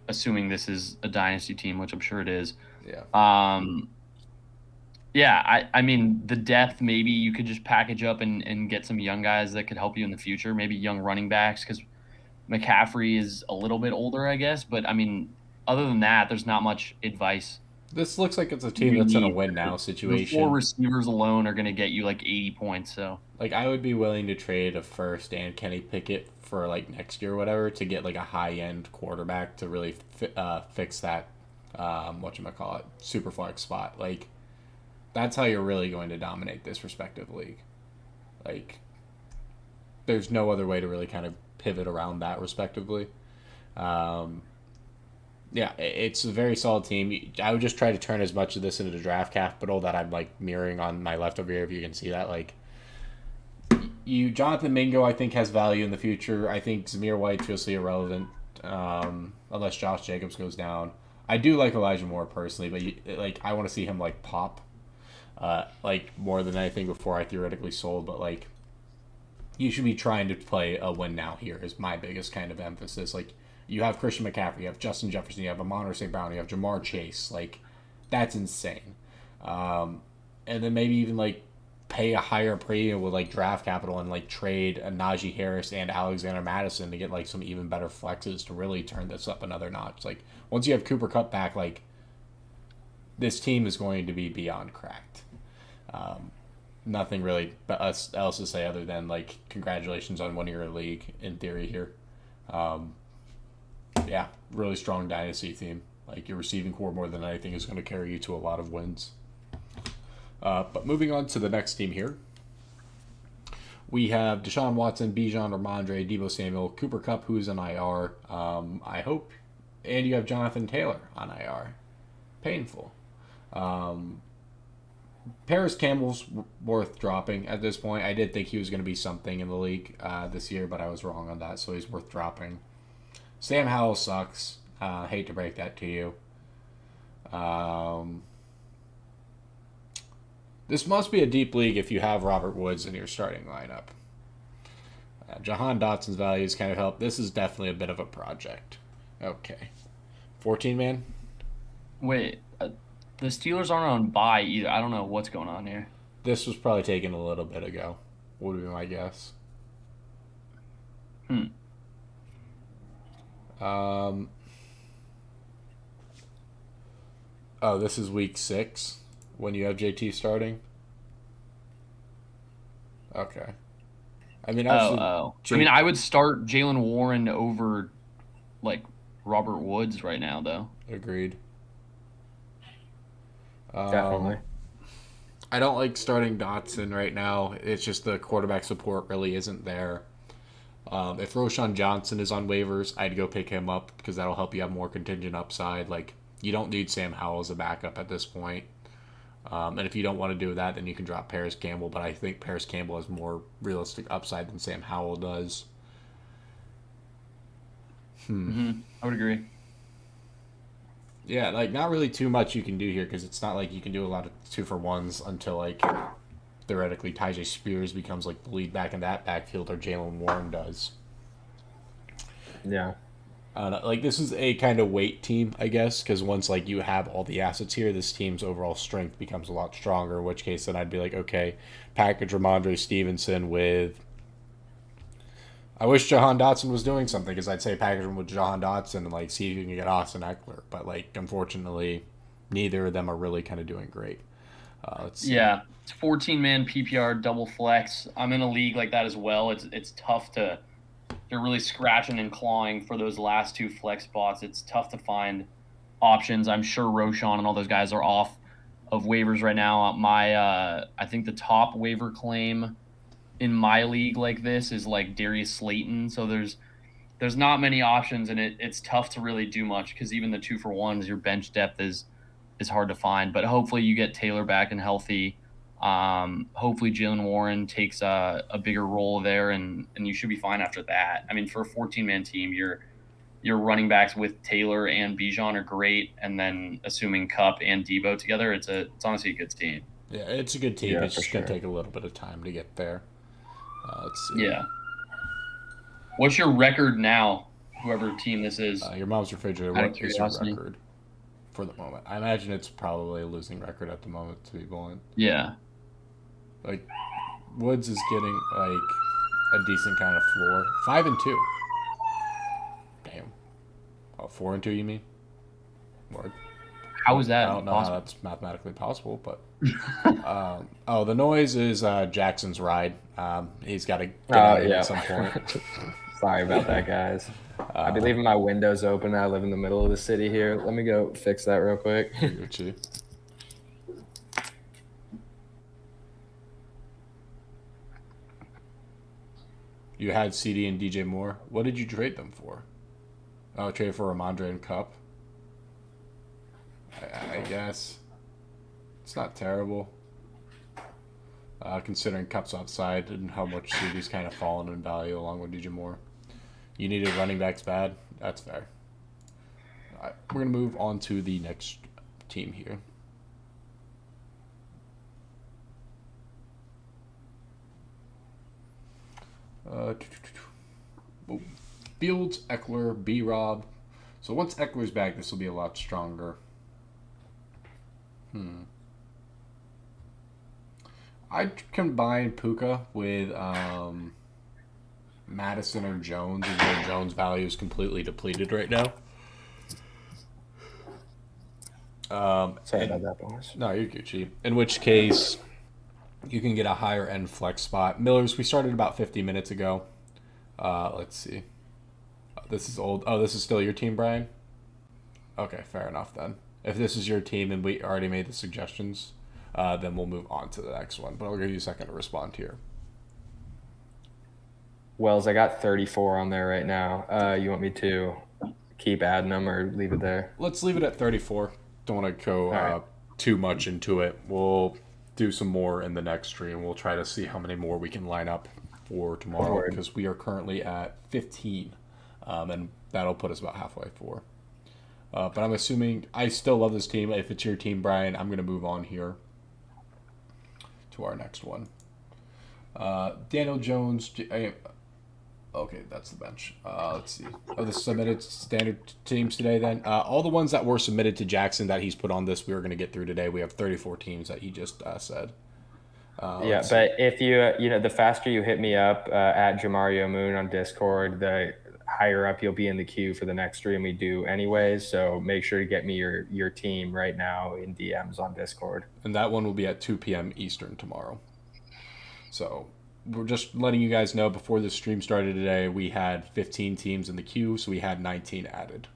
assuming this is a dynasty team, which I'm sure it is. yeah. Yeah, I mean the depth, maybe you could just package up and get some young guys that could help you in the future, maybe young running backs, because McCaffrey is a little bit older, I guess. But I mean, other than that, there's not much advice This looks like it's a team you that's in a need. win now The four situation. receivers alone are going to get you like 80 points. So Like I would be willing to trade a first and Kenny Pickett for like next year or whatever to get like a high end quarterback to really fix that whatchamacallit super flex spot. Like that's how you're really going to dominate this respective league. Like there's no other way to really kind of pivot around that respectively. Um, yeah, it's a very solid team. I would just try to turn as much of this into the draft capital that I'm like mirroring on my left over here. If you can see that, like you, Jonathan Mingo, I think has value in the future. I think Zamir White's mostly irrelevant unless Josh Jacobs goes down. I do like Elijah Moore personally, but like I want to see him like pop, like more than anything before I theoretically sold. But like you should be trying to play a win now here is my biggest kind of emphasis. Like you have Christian McCaffrey, you have Justin Jefferson, you have Amon St. Brown, you have Jamar Chase. Like that's insane. And then maybe even like pay a higher premium with like draft capital and like trade a Najee Harris and Alexander Madison to get like some even better flexes to really turn this up another notch. Like once you have Cooper Kupp back, like this team is going to be beyond cracked. Nothing really else to say other than like congratulations on winning your league in theory here. Yeah, really strong dynasty team. Like your receiving core more than anything is going to carry you to a lot of wins. But moving on to the next team here, we have Deshaun Watson, Bijan Ramondre, Debo Samuel, Cooper Kupp, who's on IR. I hope, and you have Jonathan Taylor on IR. Painful. Paris Campbell's worth dropping at this point. I did think he was going to be something in the league this year, but I was wrong on that, so he's worth dropping. Sam Howell sucks. Hate to break that to you. This must be a deep league if you have Robert Woods in your starting lineup. Jahan Dotson's values kind of help. This is definitely a bit of a project. Okay. 14 man? wait, the Steelers aren't on bye either. I don't know what's going on here. This was probably taken a little bit ago, would be my guess. Hmm. Oh, this is week 6 when you have JT starting? Okay. I mean, obviously, I mean, I would start Jalen Warren over like Robert Woods right now, though. Agreed. Definitely. I don't like starting Dotson right now. It's just the quarterback support really isn't there. If Roshan Johnson is on waivers, I'd go pick him up because that'll help you have more contingent upside. Like, you don't need Sam Howell as a backup at this point. And if you don't want to do that, then you can drop Paris Campbell. But I think Paris Campbell has more realistic upside than Sam Howell does. I would agree. Yeah, like not really too much you can do here because it's not like you can do a lot of 2-for-1s until like theoretically Tyjae Spears becomes like the lead back in that backfield or Jalen Warren does. Yeah. Like this is a kind of weight team, I guess, because once like you have all the assets here, this team's overall strength becomes a lot stronger. In which case, then I'd be like, okay, package Ramondre Stevenson with. I wish Jahan Dotson was doing something because I'd say package him with Jahan Dotson and like see if you can get Austin Eckler, but like unfortunately, neither of them are really kind of doing great. Let's see. Yeah, it's 14-man PPR double flex. I'm in a league like that as well. It's tough to they're really scratching and clawing for those last two flex spots. It's tough to find options. I'm sure Roshan and all those guys are off of waivers right now. I think the top waiver claim in my league like this is like Darius Slayton. So there's not many options, and it's tough to really do much because even the 2-for-1s, your bench depth is hard to find. But hopefully you get Taylor back and healthy. Hopefully Jalen Warren takes a bigger role there, and you should be fine after that. I mean, for a 14-man team, your running backs with Taylor and Bijan are great, and then assuming Cup and Debo together, it's honestly a good team. Yeah, it's a good team. Yeah, It's for just gonna sure. take a little bit of time to get there. Let's see. Yeah. What's your record now? Whoever team this is. Your mom's refrigerator. Out of What is your curiosity. record for the moment? I imagine it's probably a losing record at the moment. To be blunt, Yeah. like Woods is getting like a decent kind of floor. 5-2. Damn. Oh, 4-2. You mean? Word. How is I that don't know how possible? that's mathematically possible, but the noise is Jackson's ride. He's got to get out of here Yeah. at some point. Sorry about that, guys. I've been leaving my windows open. I live in the middle of the city here. Let me go fix that real quick. Gucci. You had CD and DJ Moore. What did you trade them for? Oh, trade for Ramondre and Cup. I guess it's not terrible, considering Cup's outside and how much CD's kind of fallen in value along with DJ Moore. You needed running backs bad. That's fair. All right, we're gonna move on to the next team here. Fields, Eckler, B. Rob. So once Eckler's back, this will be a lot stronger. I'd combine Puka with Madison or Jones, even though Jones' value is completely depleted right now. Sorry about that, boys. No, you're Gucci. In which case, you can get a higher end flex spot. Millers, we started about 50 minutes ago. Let's see. This is old. Oh, this is still your team, Brian? Okay, fair enough then. If this is your team and we already made the suggestions, then we'll move on to the next one. But I'll give you a second to respond here. Wells, I got 34 on there right now. You want me to keep adding them or leave it there? Let's leave it at 34. Don't want to go right. too much into it. We'll do some more in the next stream. We'll try to see how many more we can line up for tomorrow Word. because we are currently at 15. And that'll put us about halfway for. But I'm assuming I still love this team. If it's your team, Brian, I'm going to move on here to our next one. Daniel Jones. Okay, that's the bench. Let's see. Oh, the submitted standard teams today then. All the ones that were submitted to Jackson that he's put on this, we were going to get through today. We have 34 teams that he just said. Yeah, but if you the faster you hit me up at Jamario Moon on Discord, the higher up you'll be in the queue for the next stream we do anyways. So make sure to get me your team right now in DMs on Discord. And that one will be at 2 p.m. Eastern tomorrow. So we're just letting you guys know before the stream started today, we had 15 teams in the queue, so we had 19 added.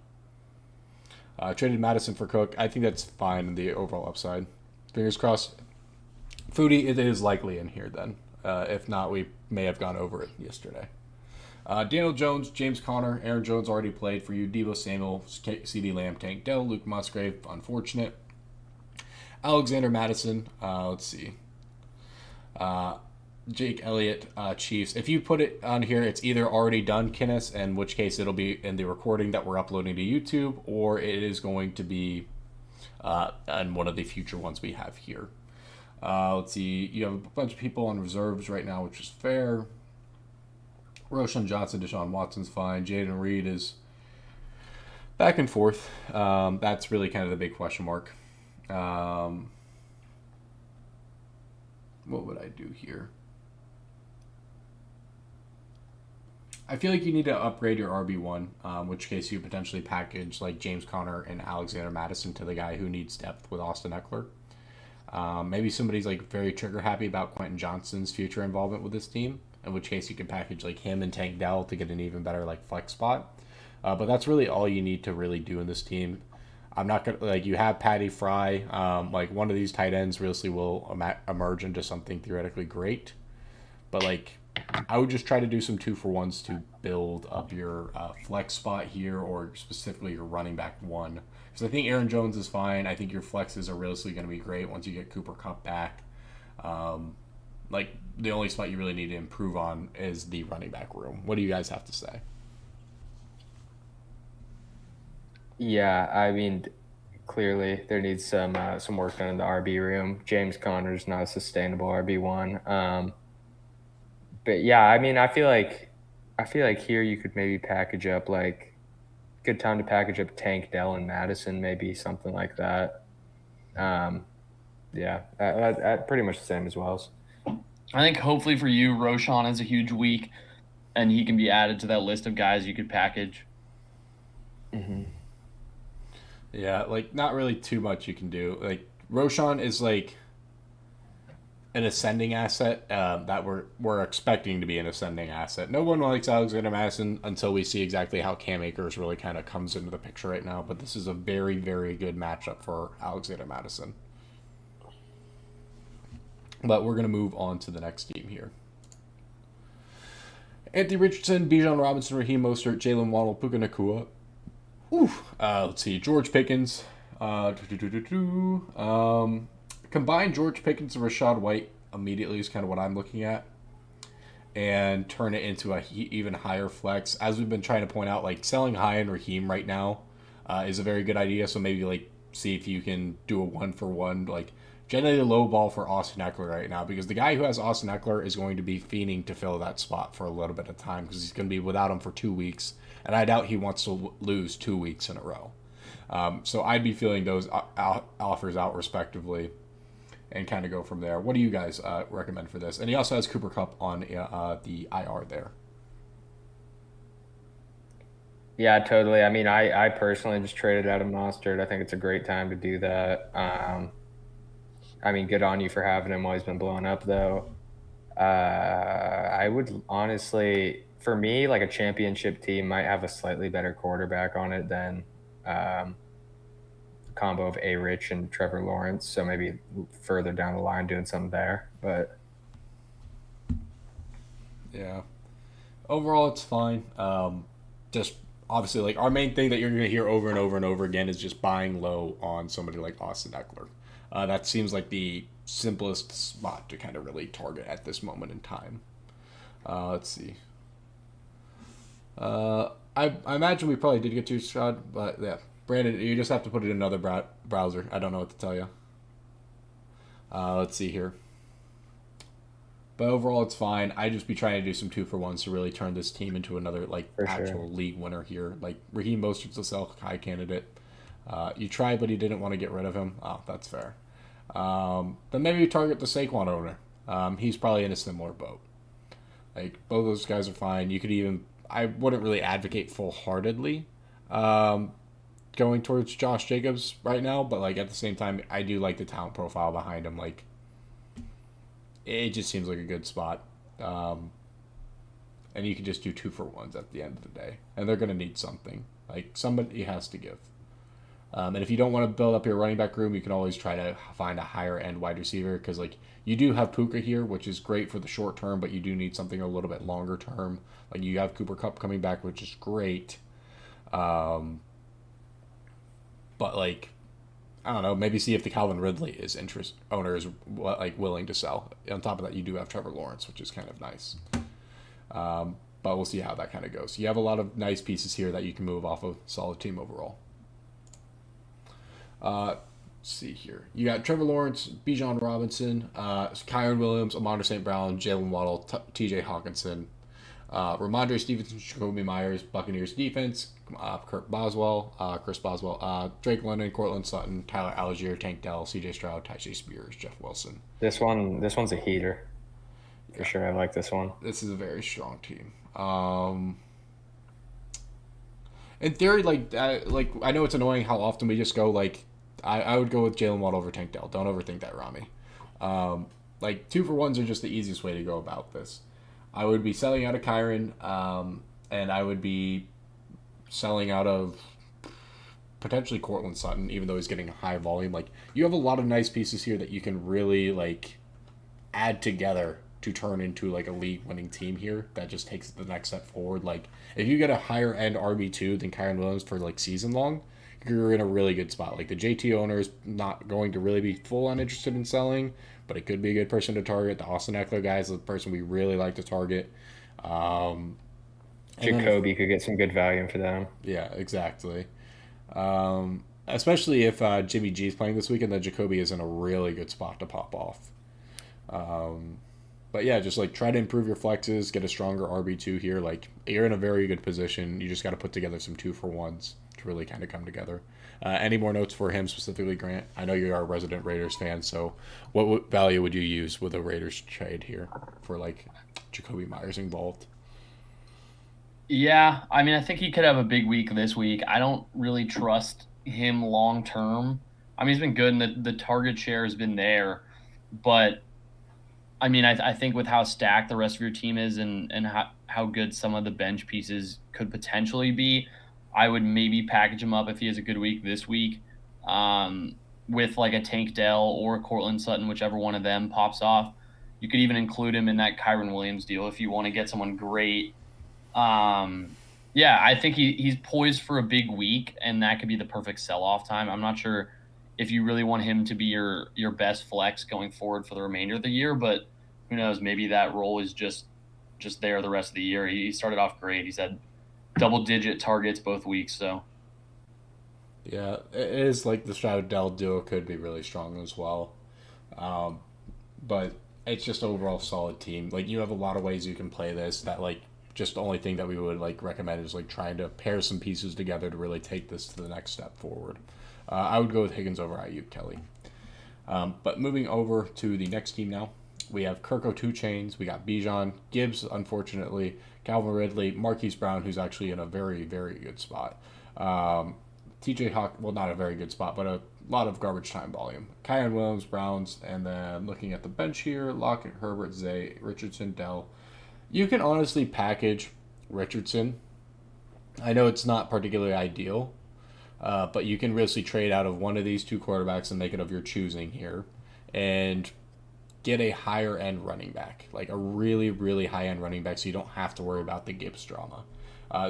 Traded Madison for Cook. I think that's fine in the overall upside. Fingers crossed. Foodie, it is likely in here then. If not, we may have gone over it yesterday. Daniel Jones, James Conner, Aaron Jones already played for you. Deebo Samuel, CeeDee Lamb, Tank Dell, Luke Musgrave, unfortunate. Alexander Madison, let's see. Jake Elliott, Chiefs. If you put it on here, it's either already done, Kinnis, in which case it'll be in the recording that we're uploading to YouTube, or it is going to be on one of the future ones we have here. Let's see. You have a bunch of people on reserves right now, which is fair. Roshan Johnson, Deshaun Watson's fine. Jaden Reed is back and forth. That's really kind of the big question mark. What would I do here? I feel like you need to upgrade your RB1, which case you potentially package like James Conner and Alexander Madison to the guy who needs depth with Austin Eckler. Maybe somebody's like very trigger happy about Quentin Johnston's future involvement with this team, in which case you can package like him and Tank Dell to get an even better like flex spot. But that's really all you need to really do in this team. I'm not gonna like you have Patty Fry. Like one of these tight ends really will emerge into something theoretically great, but like I would just try to do some 2-for-1s to build up your flex spot here, or specifically your running back one. Because I think Aaron Jones is fine. I think your flexes are realistically going to be great once you get Cooper Kupp back. Like the only spot you really need to improve on is the running back room. What do you guys have to say? Yeah, I mean, clearly there needs some work done in the RB room. James Conner's not a sustainable RB1. But yeah, I mean, I feel like here you could maybe package up like good time to package up Tank Dell and Madison, maybe something like that. Yeah, pretty much the same as Wells. I think hopefully for you, Roshan has a huge week, and he can be added to that list of guys you could package. Mm-hmm. Yeah, like not really too much you can do. Like Roshan is like an ascending asset that we're expecting to be an ascending asset. No one likes Alexander Madison until we see exactly how Cam Akers really kind of comes into the picture right now. But this is a very, very good matchup for Alexander Madison. But we're going to move on to the next team here. Anthony Richardson, Bijan Robinson, Raheem Mostert, Jalen Waddle, Puka Nacua. Let's see. George Pickens. Combine George Pickens and Rachaad White immediately is kind of what I'm looking at, and turn it into a even higher flex. As we've been trying to point out, like selling high on Raheem right now is a very good idea. So maybe like see if you can do a 1-for-1, like generally a low ball for Austin Eckler right now, because the guy who has Austin Eckler is going to be fiending to fill that spot for a little bit of time because he's going to be without him for 2 weeks, and I doubt he wants to lose 2 weeks in a row. So I'd be feeling those offers out respectively, and kind of go from there. What do you guys recommend for this? And he also has Cooper Kupp on the IR there. Yeah, totally. I mean, I personally just traded out of Mostert. I think it's a great time to do that. I mean, good on you for having him while he's been blowing up, though. I would honestly, for me, like a championship team might have a slightly better quarterback on it than combo of A-Rich and Trevor Lawrence, so maybe further down the line doing something there. But yeah, overall it's fine. Just obviously, like our main thing that you're going to hear over and over and over again is just buying low on somebody like Austin Eckler. That seems like the simplest spot to kind of really target at this moment in time. Let's see. I imagine we probably did get to your shot, but yeah. Brandon, you just have to put it in another browser. I don't know what to tell you. Let's see here. But overall, it's fine. I'd just be trying to do some 2-for-1s to really turn this team into another actual league winner here. Like Raheem Mostert's a sell high candidate. You tried, but he didn't want to get rid of him. Oh, that's fair. Then maybe you target the Saquon owner. He's probably in a similar boat. Like both those guys are fine. You could even, I wouldn't really advocate full-heartedly going towards Josh Jacobs right now, but like at the same time, I do like the talent profile behind him. Like it just seems like a good spot. And you can just do 2-for-1s at the end of the day. And they're going to need something. Like, somebody has to give. And if you don't want to build up your running back room, you can always try to find a higher end wide receiver because, like, you do have Puka here, which is great for the short term, but you do need something a little bit longer term. Like, you have Cooper Kupp coming back, which is great. But, like, I don't know, maybe see if the Calvin Ridley owner is willing to sell. On top of that, you do have Trevor Lawrence, which is kind of nice. But we'll see how that kind of goes. You have a lot of nice pieces here that you can move off a solid team overall. Let's see here. You got Trevor Lawrence, Bijan Robinson, Kyron Williams, Amon St. Brown, Jalen Waddle, T.J. Hawkinson, Ramondre Stevenson, Jacoby Myers, Buccaneers defense, Chris Boswell, Drake London, Cortland Sutton, Tyler Algier, Tank Dell, C.J. Stroud, Tyjae Spears, Jeff Wilson. This one's a heater. For sure, I like this one. This is a very strong team. In theory, I know it's annoying how often we just go I would go with Jalen Waddle over Tank Dell. Don't overthink that, Rami. 2-for-1s are just the easiest way to go about this. I would be selling out of Kyron, and I would be selling out of potentially Cortland Sutton, even though he's getting a high volume. Like, you have a lot of nice pieces here that you can really add together to turn into a league-winning team here that just takes the next step forward. Like, if you get a higher end RB2 than Kyron Williams for season long, you're in a really good spot. Like, the JT owner is not going to really be full on interested in selling, but it could be a good person to target. The Austin Eckler guy is the person we really like to target. Jacoby could get some good value for them. Yeah, exactly. Especially if Jimmy G is playing this weekend, then Jacoby is in a really good spot to pop off. But yeah, just try to improve your flexes, get a stronger RB2 here. You're in a very good position. You just got to put together some 2-for-1s to really kind of come together. Any more notes for him specifically, Grant? I know you're a resident Raiders fan, so what value would you use with a Raiders trade here for Jacoby Myers involved? Yeah, I mean, I think he could have a big week this week. I don't really trust him long term. I mean, he's been good, and the target share has been there, but I mean, I think with how stacked the rest of your team is and how good some of the bench pieces could potentially be, I would maybe package him up if he has a good week this week with a Tank Dell or a Cortland Sutton, whichever one of them pops off. You could even include him in that Kyron Williams deal if you want to get someone great. Yeah, I think he's poised for a big week, and that could be the perfect sell-off time. I'm not sure if you really want him to be your best flex going forward for the remainder of the year, but who knows? Maybe that role is just there the rest of the year. He started off great. He's had double-digit targets both weeks, so. Yeah, it is the Stroud-Dell duo could be really strong as well. But it's just overall solid team. You have a lot of ways you can play this that, just the only thing that we would recommend is trying to pair some pieces together to really take this to the next step forward. I would go with Higgins over Ayuk, Kelly. But moving over to the next team now, we have Kirko 2 Chains. We got Bijan, Gibbs, unfortunately, Calvin Ridley, Marquise Brown, who's actually in a very, very good spot. TJ Hawk, well, not a very good spot, but a lot of garbage time volume. Kyron Williams, Browns, and then looking at the bench here, Lockett, Herbert, Zay, Richardson, Dell. You can honestly package Richardson. I know it's not particularly ideal, but you can really trade out of one of these two quarterbacks and make it of your choosing here and get a higher end running back, a really, really high end running back, so you don't have to worry about the Gibbs drama.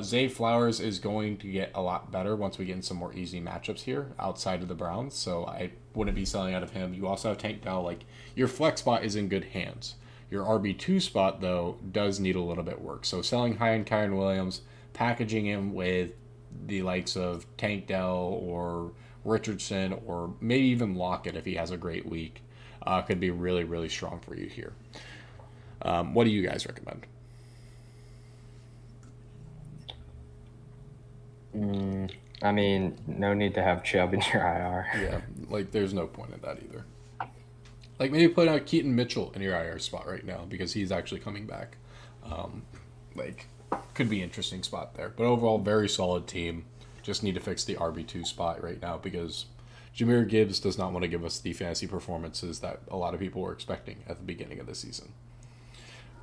Zay Flowers is going to get a lot better once we get in some more easy matchups here outside of the Browns, so I wouldn't be selling out of him. You also have Tank Dell. Your flex spot is in good hands. Your RB2 spot, though, does need a little bit of work. So selling high end Kyron Williams, packaging him with the likes of Tank Dell or Richardson or maybe even Lockett if he has a great week, could be really, really strong for you here. What do you guys recommend? I mean, no need to have Chubb in your IR. Yeah, there's no point in that either. Maybe put out Keaton Mitchell in your IR spot right now because he's actually coming back. Could be interesting spot there. But overall, very solid team. Just need to fix the RB2 spot right now because Jahmyr Gibbs does not want to give us the fantasy performances that a lot of people were expecting at the beginning of the season.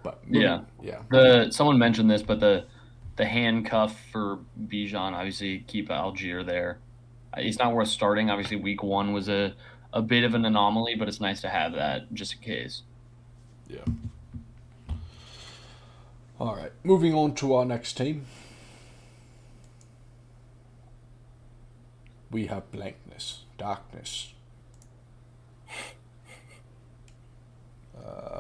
But Yeah. Someone mentioned this, but the handcuff for Bijan, obviously keep Algier there. He's not worth starting. Obviously, week 1 was a bit of an anomaly, but it's nice to have that just in case. Yeah. All right, moving on to our next team. We have blankness, darkness.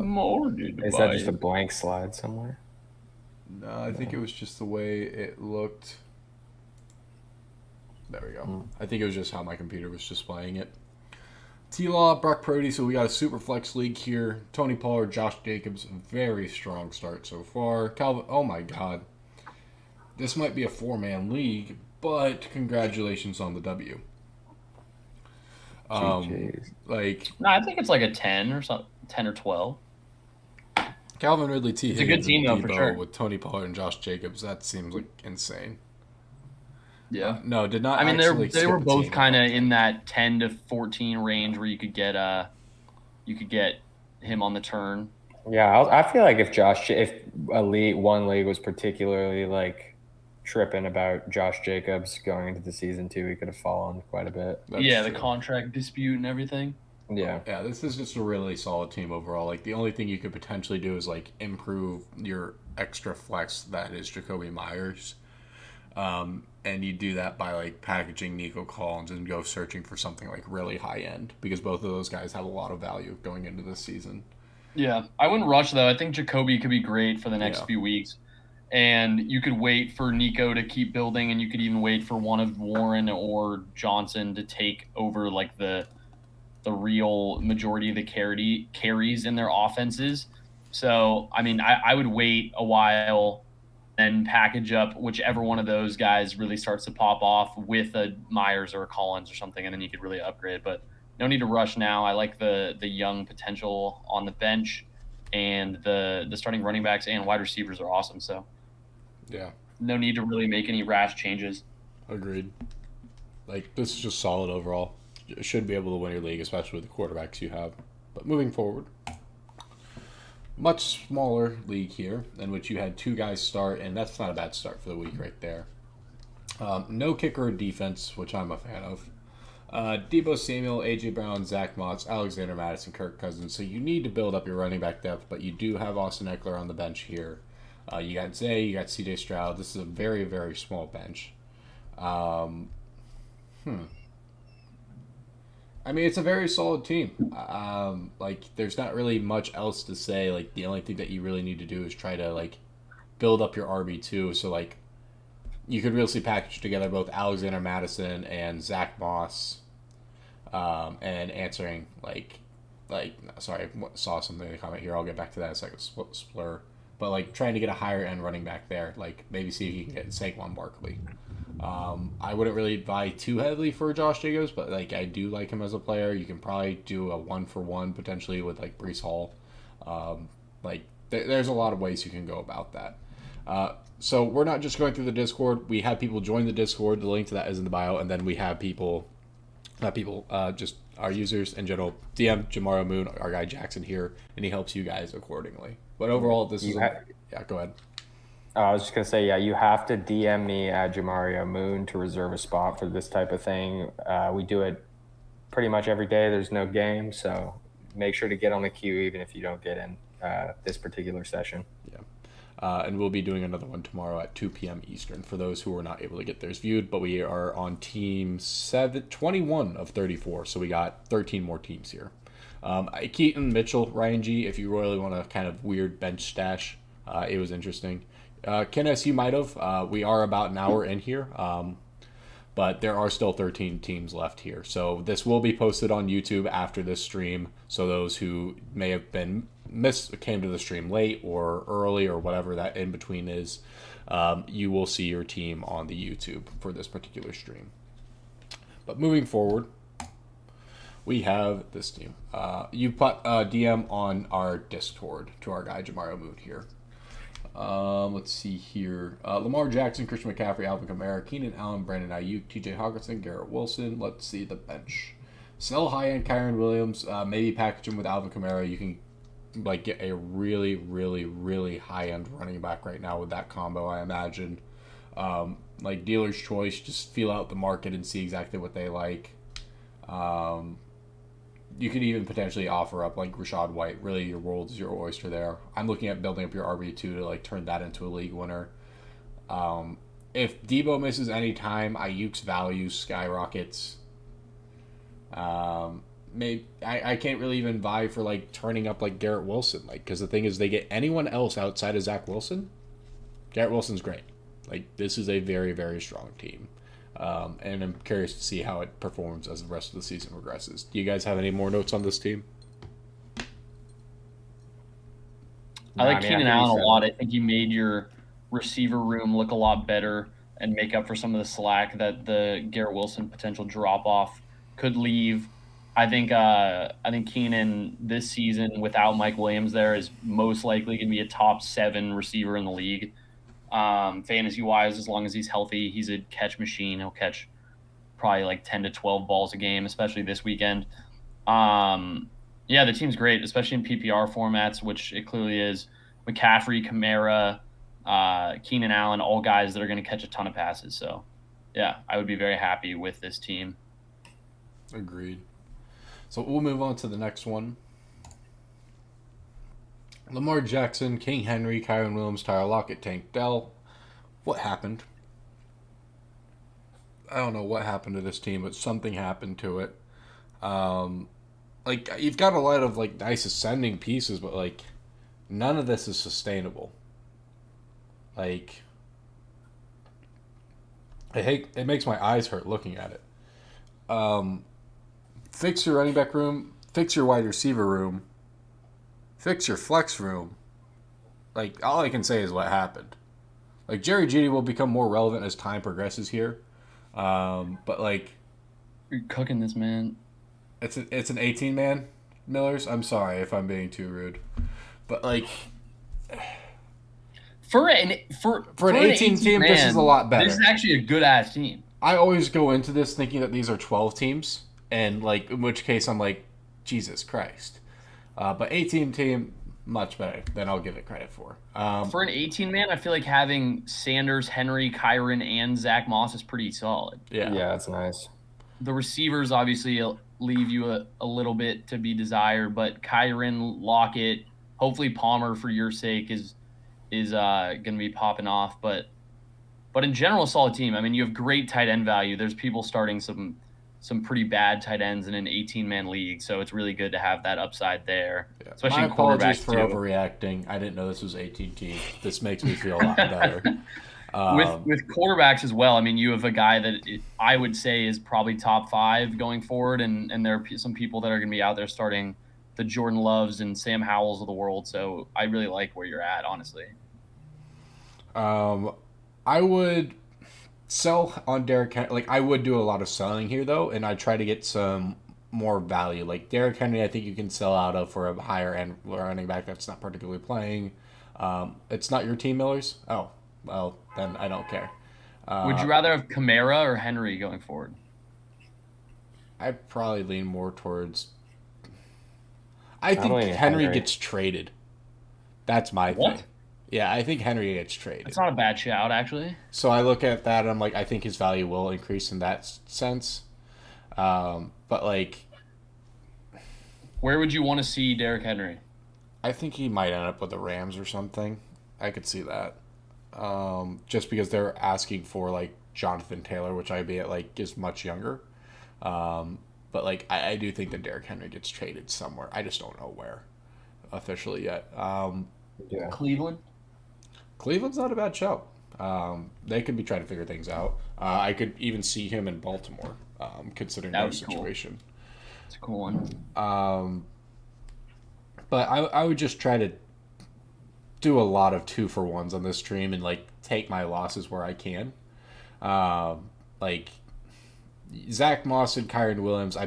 Is that just a blank slide somewhere? No, I think it was just the way it looked. There we go. I think it was just how my computer was displaying it. T-Law, Brock Purdy, so we got a super flex league here. Tony Pollard, Josh Jacobs, very strong start so far. Calvin, oh my god. This might be a 4-man league, but congratulations on the W. Like, no, I think it's like a 10 or something, 10 or 12. Calvin Ridley, T. It's a good team, though, for sure. With Tony Pollard and Josh Jacobs, that seems like insane. Yeah. No, did not. I mean, they were both kind of in that 10 to 14 range where you could get him on the turn. Yeah, I feel like if one league was particularly like tripping about Josh Jacobs going into the season 2, he could have fallen quite a bit. That's true. The contract dispute and everything. Yeah. Yeah, this is just a really solid team overall. Like, the only thing you could potentially do is, like, improve your extra flex that is Jacoby Myers. And you do that by, like, packaging Nico Collins and go searching for something, like, really high-end. Because both of those guys have a lot of value going into this season. Yeah. I wouldn't rush, though. I think Jacoby could be great for the next few weeks. And you could wait for Nico to keep building, and you could even wait for one of Warren or Johnson to take over, like, the real majority of the carries in their offenses. So, I mean, I would wait a while and package up whichever one of those guys really starts to pop off with a Myers or a Collins or something, and then you could really upgrade. But no need to rush now. I like the young potential on the bench, and the starting running backs and wide receivers are awesome. So, yeah, no need to really make any rash changes. Agreed. Like, this is just solid overall. Should be able to win your league, especially with the quarterbacks you have. But moving forward, much smaller league here, in which you had 2 guys start, and that's not a bad start for the week right there. No kicker or defense, which I'm a fan of. Deebo Samuel, A.J. Brown, Zach Moss, Alexander Madison, Kirk Cousins. So you need to build up your running back depth, but you do have Austin Eckler on the bench here. You got Zay, you got C.J. Stroud. This is a very, very small bench. I mean, it's a very solid team. Like, there's not really much else to say. Like, the only thing that you really need to do is try to, like, build up your RB2. So, like, you could really package together both Alexander Madison and Zach Moss, and answering, sorry, I saw something in the comment here. I'll get back to that in a second. Splur. But, like, trying to get a higher end running back there. Like, maybe see if you can get Saquon Barkley. I wouldn't really buy too heavily for Josh Jacobs, but, like, I do like him as a player. You can probably do a 1-for-1 potentially with, like, Breece Hall. There's a lot of ways you can go about that. So we're not just going through the Discord. We have people join the Discord. The link to that is in the bio. And then we have just our users in general. DM Jamaro Moon, our guy Jackson here, and he helps you guys accordingly. But overall, this is... Yeah, go ahead. I was just going to say, yeah, you have to DM me at Jamario Moon to reserve a spot for this type of thing. We do it pretty much every day. There's no game, so make sure to get on the queue even if you don't get in this particular session. Yeah. And we'll be doing another one tomorrow at 2 p.m. Eastern for those who were not able to get theirs viewed. But we are on team 21 of 34, so we got 13 more teams here. Keaton, Mitchell, Ryan G, if you really want a kind of weird bench stash, it was interesting. Kenneth, you might have. We are about an hour in here, but there are still 13 teams left here. So this will be posted on YouTube after this stream. So those who may have been came to the stream late or early or whatever that in between is, you will see your team on the YouTube for this particular stream. But moving forward, we have this team. You put DM on our Discord to our guy Jamario Moon here. Let's see here. Lamar Jackson, Christian McCaffrey, Alvin Kamara, Keenan Allen, Brandon Ayuk, TJ Hawkinson, Garrett Wilson. Let's see the bench. Sell high-end Kyron Williams. Maybe package him with Alvin Kamara. You can like get a really, really, really high end running back right now with that combo. I imagine, like dealer's choice, just feel out the market and see exactly what they like. Um, you could even potentially offer up like Rashad White. Really, your world is your oyster there. I'm looking at building up your RB2 to like turn that into a league winner. If Debo misses any time, Ayuk's value skyrockets. Maybe I can't really even vie for like turning up like Garrett Wilson, like because the thing is they get anyone else outside of Zach Wilson. Garrett Wilson's great. Like this is a very very strong team, and I'm curious to see how it performs as the rest of the season progresses. Do you guys have any more notes on this team? I like I Keenan think Allen you a said lot. it. I think he made your receiver room look a lot better and make up for some of the slack that the Garrett Wilson potential drop off could leave. I think Keenan this season without Mike Williams there is most likely going to be a top 7 receiver in the league. Fantasy wise, as long as he's healthy, he's a catch machine. He'll catch probably like 10 to 12 balls a game, especially this weekend. Yeah, the team's great, especially in PPR formats, which it clearly is. McCaffrey, Kamara, Keenan Allen, all guys that are going to catch a ton of passes. So, yeah, I would be very happy with this team. Agreed. So we'll move on to the next one. Lamar Jackson, King Henry, Kyron Williams, Tyler Lockett, Tank Dell. What happened? I don't know what happened to this team, but something happened to it. Like you've got a lot of like nice ascending pieces, but like none of this is sustainable. Like I hate it makes my eyes hurt looking at it. Fix your running back room, fix your wide receiver room, fix your flex room. Like all I can say is what happened. Like Jerry Jeudy will become more relevant as time progresses here, but like You're cooking this, man. it's an 18 man Millers. I'm sorry if I'm being too rude, but like For an 18 team, man, this is a lot better. This is actually a good ass team. I always go into this thinking that these are 12 teams, and like in which case I'm like, Jesus Christ. But 18 team, much better than I'll give it credit for. For an 18 man, I feel like having Sanders, Henry, Kyron, and Zach Moss is pretty solid. Yeah, Yeah, it's nice. The receivers obviously leave you a little bit to be desired, but Kyron, Lockett, hopefully Palmer for your sake is going to be popping off. But in general, a solid team. I mean, you have great tight end value. There's people starting some pretty bad tight ends in an 18-man league, so it's really good to have that upside there. yeah. Especially My in apologies quarterbacks for too. overreacting. I didn't know this was 18 teams. This makes me feel a lot better. With quarterbacks as well, I mean, you have a guy that I would say is probably top 5 going forward, and there are some people that are going to be out there starting the Jordan Loves and Sam Howells of the world. So I really like where you're at, honestly. I would sell on Derrick Henry. Like I would do a lot of selling here though, and I try to get some more value. Like Derrick Henry, I think you can sell out of for a higher end running back that's not particularly playing. It's not your team, Millers. Oh, well then I don't care. Would you rather have Kamara or Henry going forward? I'd probably lean more towards. I think Probably Henry Henry. gets traded. That's my What? thing. Yeah, I think Henry gets traded. That's not a bad shout, actually. So I look at that and I'm like, I think his value will increase in that sense. But like, Where would you want to see Derrick Henry? I think he might end up with the Rams or something. I could see that. Just because they're asking for like Jonathan Taylor, which I'd be at like is much younger. But like, I do think that Derrick Henry gets traded somewhere. I just don't know where officially yet. Yeah. Cleveland? Cleveland's not a bad show. They could be trying to figure things out. I could even see him in Baltimore, considering That their would be cool. situation. It's a cool one. But I would just try to do a lot of 2-for-1s on this stream and like take my losses where I can. Like Zach Moss and Kyron Williams, I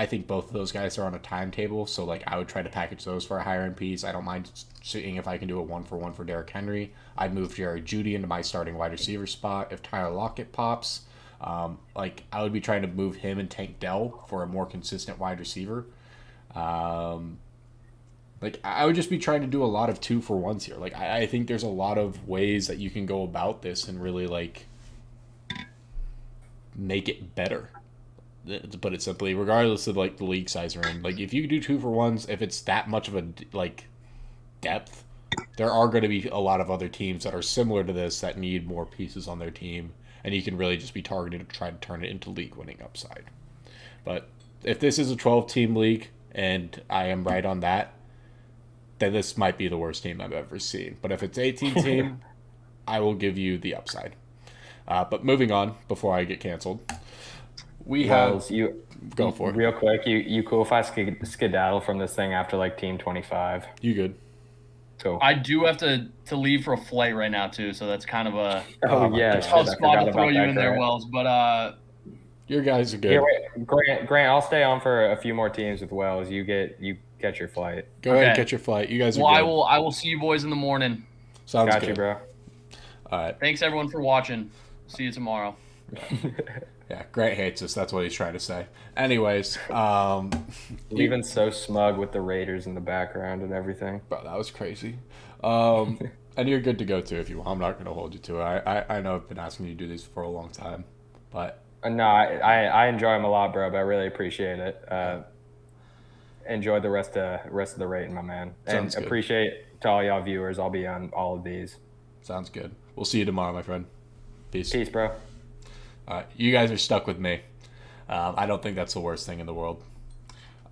think both of those guys are on a timetable, so like I would try to package those for a higher end piece. I don't mind seeing if I can do a 1-for-1 for Derrick Henry. I'd move Jerry Jeudy into my starting wide receiver spot if Tyler Lockett pops. Like I would be trying to move him and Tank Dell for a more consistent wide receiver. Like, I would just be trying to do a lot of 2-for-1s here. Like, I think there's a lot of ways that you can go about this and really, like, make it better. To put it simply, regardless of, like, the league size you're in. Like, if you do 2-for-1s, if it's that much of a, like, depth, there are going to be a lot of other teams that are similar to this that need more pieces on their team, and you can really just be targeted to try to turn it into league-winning upside. But if this is a 12-team league, and I am right on that, then this might be the worst team I've ever seen. But if it's 18-team, I will give you the upside. But moving on, before I get canceled, we Wells, have... Go for it. Real quick, you cool if I skedaddle from this thing after like team 25? You good? Cool. I do have to leave for a flight right now too, so that's kind of a Oh yeah, tough shit, I spot forgot to throw about you that, in there, Grant. Wells. But Your guys are good. Here, wait, Grant, I'll stay on for a few more teams with Wells. You catch your flight. Go ahead and Okay. get your flight. You guys are well, good. I will see you boys in the morning. Sounds Got good. you, bro. All right. Thanks everyone for watching. See you tomorrow. Yeah, Grant hates us. That's what he's trying to say. Anyways, Leaving so smug with the Raiders in the background and everything. bro, that was crazy. And you're good to go too if you want. I'm not going to hold you to it. I know I've been asking you to do these for a long time, but No, I enjoy them a lot, bro. But I really appreciate it. Enjoy the rest of the rating, my man, and Sounds good. appreciate to all y'all viewers. I'll be on all of these. sounds good. We'll see you tomorrow, my friend. Peace. Peace, bro. All right, you guys are stuck with me. I don't think that's the worst thing in the world.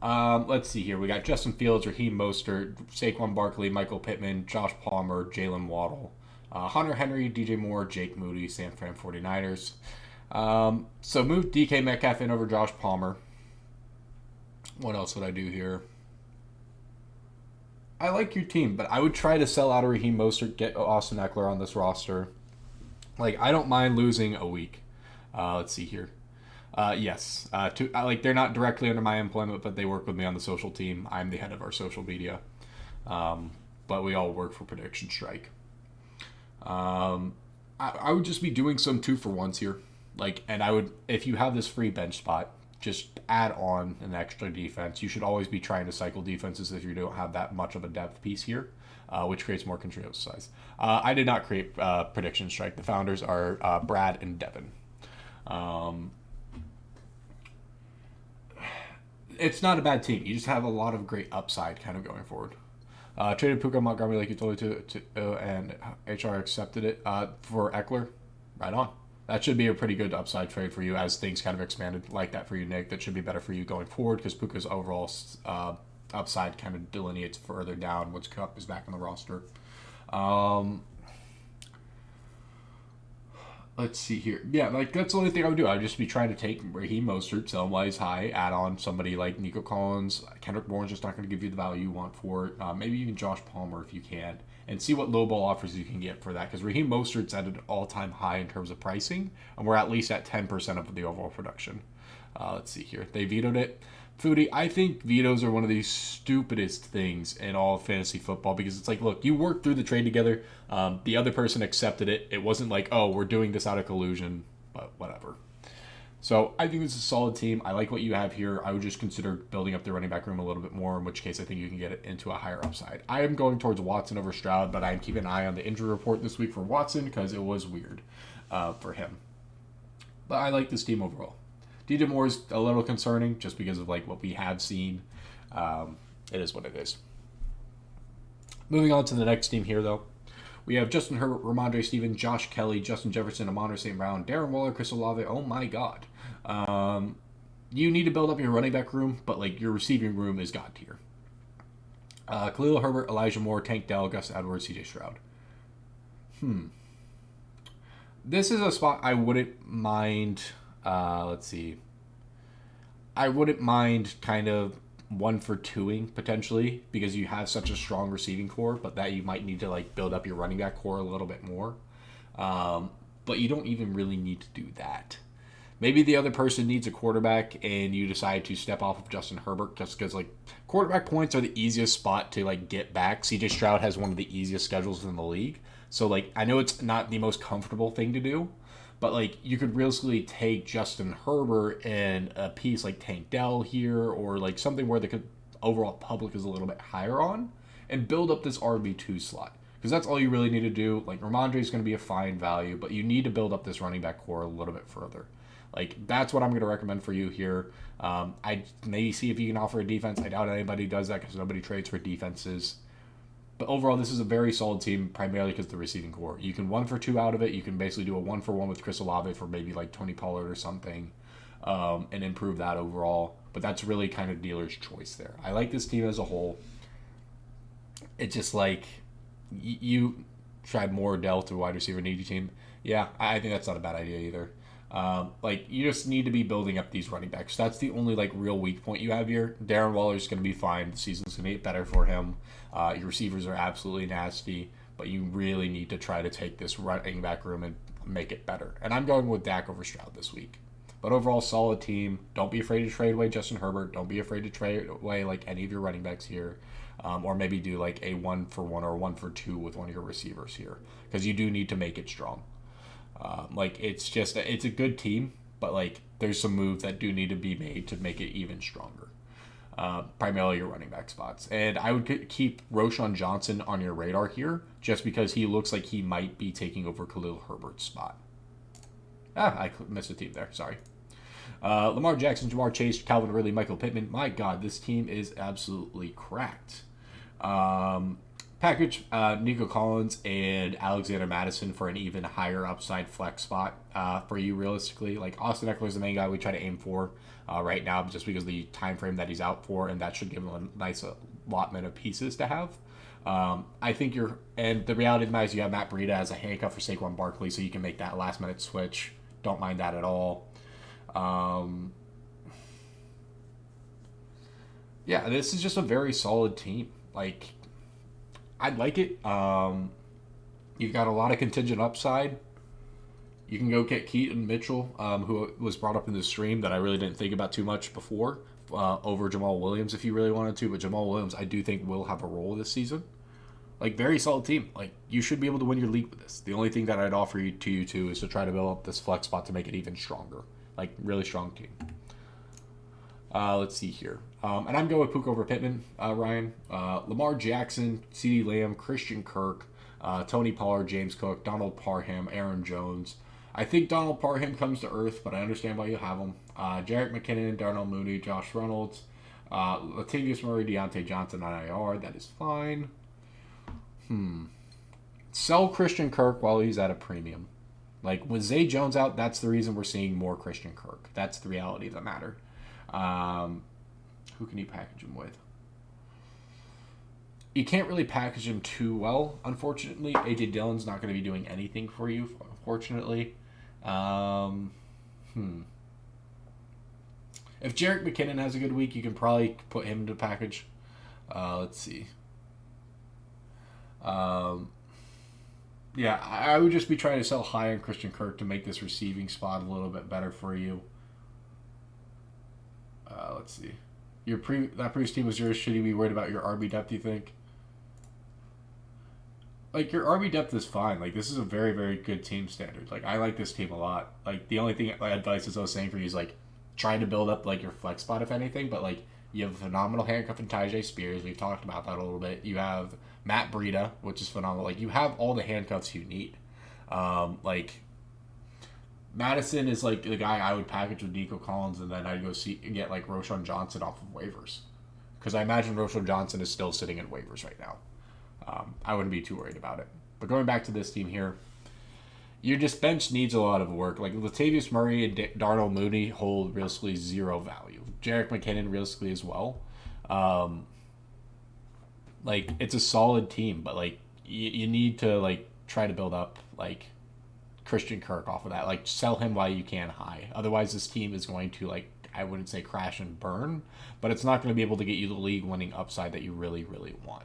Let's see here. We got Justin Fields, Raheem Mostert, Saquon Barkley, Michael Pittman, Josh Palmer, Jalen Waddle, Hunter Henry, DJ Moore, Jake Moody, San Fran 49ers. So move DK Metcalf in over Josh Palmer. What else would I do here? I like your team, but I would try to sell out a Raheem Mostert, get Austin Eckler on this roster. Like, I don't mind losing a week. Let's see here. Yes. They're not directly under my employment, but they work with me on the social team. I'm the head of our social media. But we all work for PredictionStrike. I would just be doing some 2-for-1s here. And I would, if you have this free bench spot, just add on an extra defense. You should always be trying to cycle defenses if you don't have that much of a depth piece here, which creates more control size. I did not create PredictionStrike. The founders are Brad and Devin. It's not a bad team. You just have a lot of great upside kind of going forward. Traded Puka Montgomery like you told me to, and HR accepted it for Eckler. Right on. That should be a pretty good upside trade for you as things kind of expanded like that for you, Nick. That should be better for you going forward because Puka's overall upside kind of delineates further down once Cup is back on the roster. Let's see here. Yeah, that's the only thing I would do. I would just be trying to take Raheem Mostert, sell him while he's high, add on somebody like Nico Collins. Kendrick Bourne's just not going to give you the value you want for it. Maybe even Josh Palmer if you can. And see what low ball offers you can get for that. Because Raheem Mostert's at an all-time high in terms of pricing. And we're at least at 10% of the overall production. Let's see here. They vetoed it. Foodie, I think vetoes are one of the stupidest things in all of fantasy football because it's like, look, you worked through the trade together. The other person accepted it. It wasn't like, oh, we're doing this out of collusion, but whatever. So I think this is a solid team. I like what you have here. I would just consider building up the running back room a little bit more, in which case I think you can get it into a higher upside. I am going towards Watson over Stroud, but I am keeping an eye on the injury report this week for Watson because it was weird for him. But I like this team overall. DJ Moore is a little concerning just because of what we have seen. It is what it is. Moving on to the next team here, though. We have Justin Herbert, Ramondre Stevenson, Josh Kelly, Justin Jefferson, Amon St. Brown, Darren Waller, Chris Olave. Oh my God. You need to build up your running back room, but your receiving room is God tier. Khalil Herbert, Elijah Moore, Tank Dell, Gus Edwards, CJ Stroud. This is a spot I wouldn't mind. Let's see. I wouldn't mind kind of 1-for-2ing potentially because you have such a strong receiving core, but that you might need to build up your running back core a little bit more. But you don't even really need to do that. Maybe the other person needs a quarterback and you decide to step off of Justin Herbert just because quarterback points are the easiest spot to get back. CJ Stroud has one of the easiest schedules in the league. So I know it's not the most comfortable thing to do, but you could realistically take Justin Herbert and a piece like Tank Dell here or something where they could overall public is a little bit higher on, and build up this RB2 slot. Because that's all you really need to do. Like, Ramondre is going to be a fine value, but you need to build up this running back core a little bit further. Like, that's what I'm going to recommend for you here. I maybe see if you can offer a defense. I doubt anybody does that because nobody trades for defenses. But overall, this is a very solid team, primarily because of the receiving core. You can 1-for-2 out of it. You can basically do a 1-for-1 with Chris Olave for maybe like Tony Pollard or something, and improve that overall. But that's really kind of dealer's choice there. I like this team as a whole. It's just like you tried more Dell to wide receiver needy team. Yeah, I think that's not a bad idea either. Like, you just need to be building up these running backs. That's the only like real weak point you have here. Darren Waller's going to be fine. The season's going to get better for him. Your receivers are absolutely nasty, but you really need to try to take this running back room and make it better. And I'm going with Dak over Stroud this week. But overall, solid team. Don't be afraid to trade away Justin Herbert. Don't be afraid to trade away like any of your running backs here. Or maybe do like a 1-for-1 or 1-for-2 with one of your receivers here. Because you do need to make it strong. Like, it's a good team, but like there's some moves that do need to be made to make it even stronger. Primarily your running back spots. And I would keep Roshan Johnson on your radar here just because he looks like he might be taking over Khalil Herbert's spot. I missed a team there. Sorry. Lamar Jackson, Jamar Chase, Calvin Ridley, Michael Pittman. My God, this team is absolutely cracked. Package Nico Collins and Alexander Madison for an even higher upside flex spot for you realistically. Like, Austin Eckler is the main guy we try to aim for right now just because of the time frame that he's out for, and that should give him a nice allotment of pieces to have. I think and the reality of the matter is you have Matt Breida as a handcuff for Saquon Barkley, so you can make that last minute switch. Don't mind that at all. Yeah, this is just a very solid team. Like, I'd like it. You've got a lot of contingent upside. You can go get Keaton Mitchell, who was brought up in the stream that I really didn't think about too much before, over Jamal Williams if you really wanted to. But Jamal Williams, I do think, will have a role this season. Like, very solid team. Like, you should be able to win your league with this. The only thing that I'd offer you too is to try to build up this flex spot to make it even stronger. Like, really strong team. Let's see here. And I'm going with Puka over Pittman, Ryan. Lamar Jackson, CeeDee Lamb, Christian Kirk, Tony Pollard, James Cook, Donald Parham, Aaron Jones. I think Donald Parham comes to earth, but I understand why you have him. Jerick McKinnon, Darnell Mooney, Josh Reynolds, Latavius Murray, Deontay Johnson on IR. That is fine. Sell Christian Kirk while he's at a premium. Like, with Zay Jones out, that's the reason we're seeing more Christian Kirk. That's the reality of the matter. Who can you package him with? You can't really package him too well, unfortunately. A.J. Dillon's not going to be doing anything for you, unfortunately. If Jerick McKinnon has a good week, you can probably put him into package. Let's see. Yeah, I would just be trying to sell high on Christian Kirk to make this receiving spot a little bit better for you. Let's see. That previous team was yours. Should you be worried about your RB depth, you think? Like, your RB depth is fine. Like, this is a very, very good team standard. Like, I like this team a lot. Like, the only thing, advice is I was saying for you is, like, trying to build up, like, your flex spot, if anything. But, like, you have a phenomenal handcuff in Tyjae Spears. We've talked about that a little bit. You have Matt Breida, which is phenomenal. Like, you have all the handcuffs you need. Like, Madison is, like, the guy I would package with Nico Collins, and then I'd go get, like, Roshan Johnson off of waivers. Because I imagine Roshan Johnson is still sitting in waivers right now. I wouldn't be too worried about it. But going back to this team here, your just bench needs a lot of work. Like, Latavius Murray and Darnell Mooney hold realistically zero value. Jerick McKinnon realistically as well. Like, it's a solid team, but, like, you need to, like, try to build up, like, Christian Kirk off of that. Like, sell him while you can high. Otherwise, this team is going to, like, I wouldn't say crash and burn, but it's not going to be able to get you the league-winning upside that you really, really want.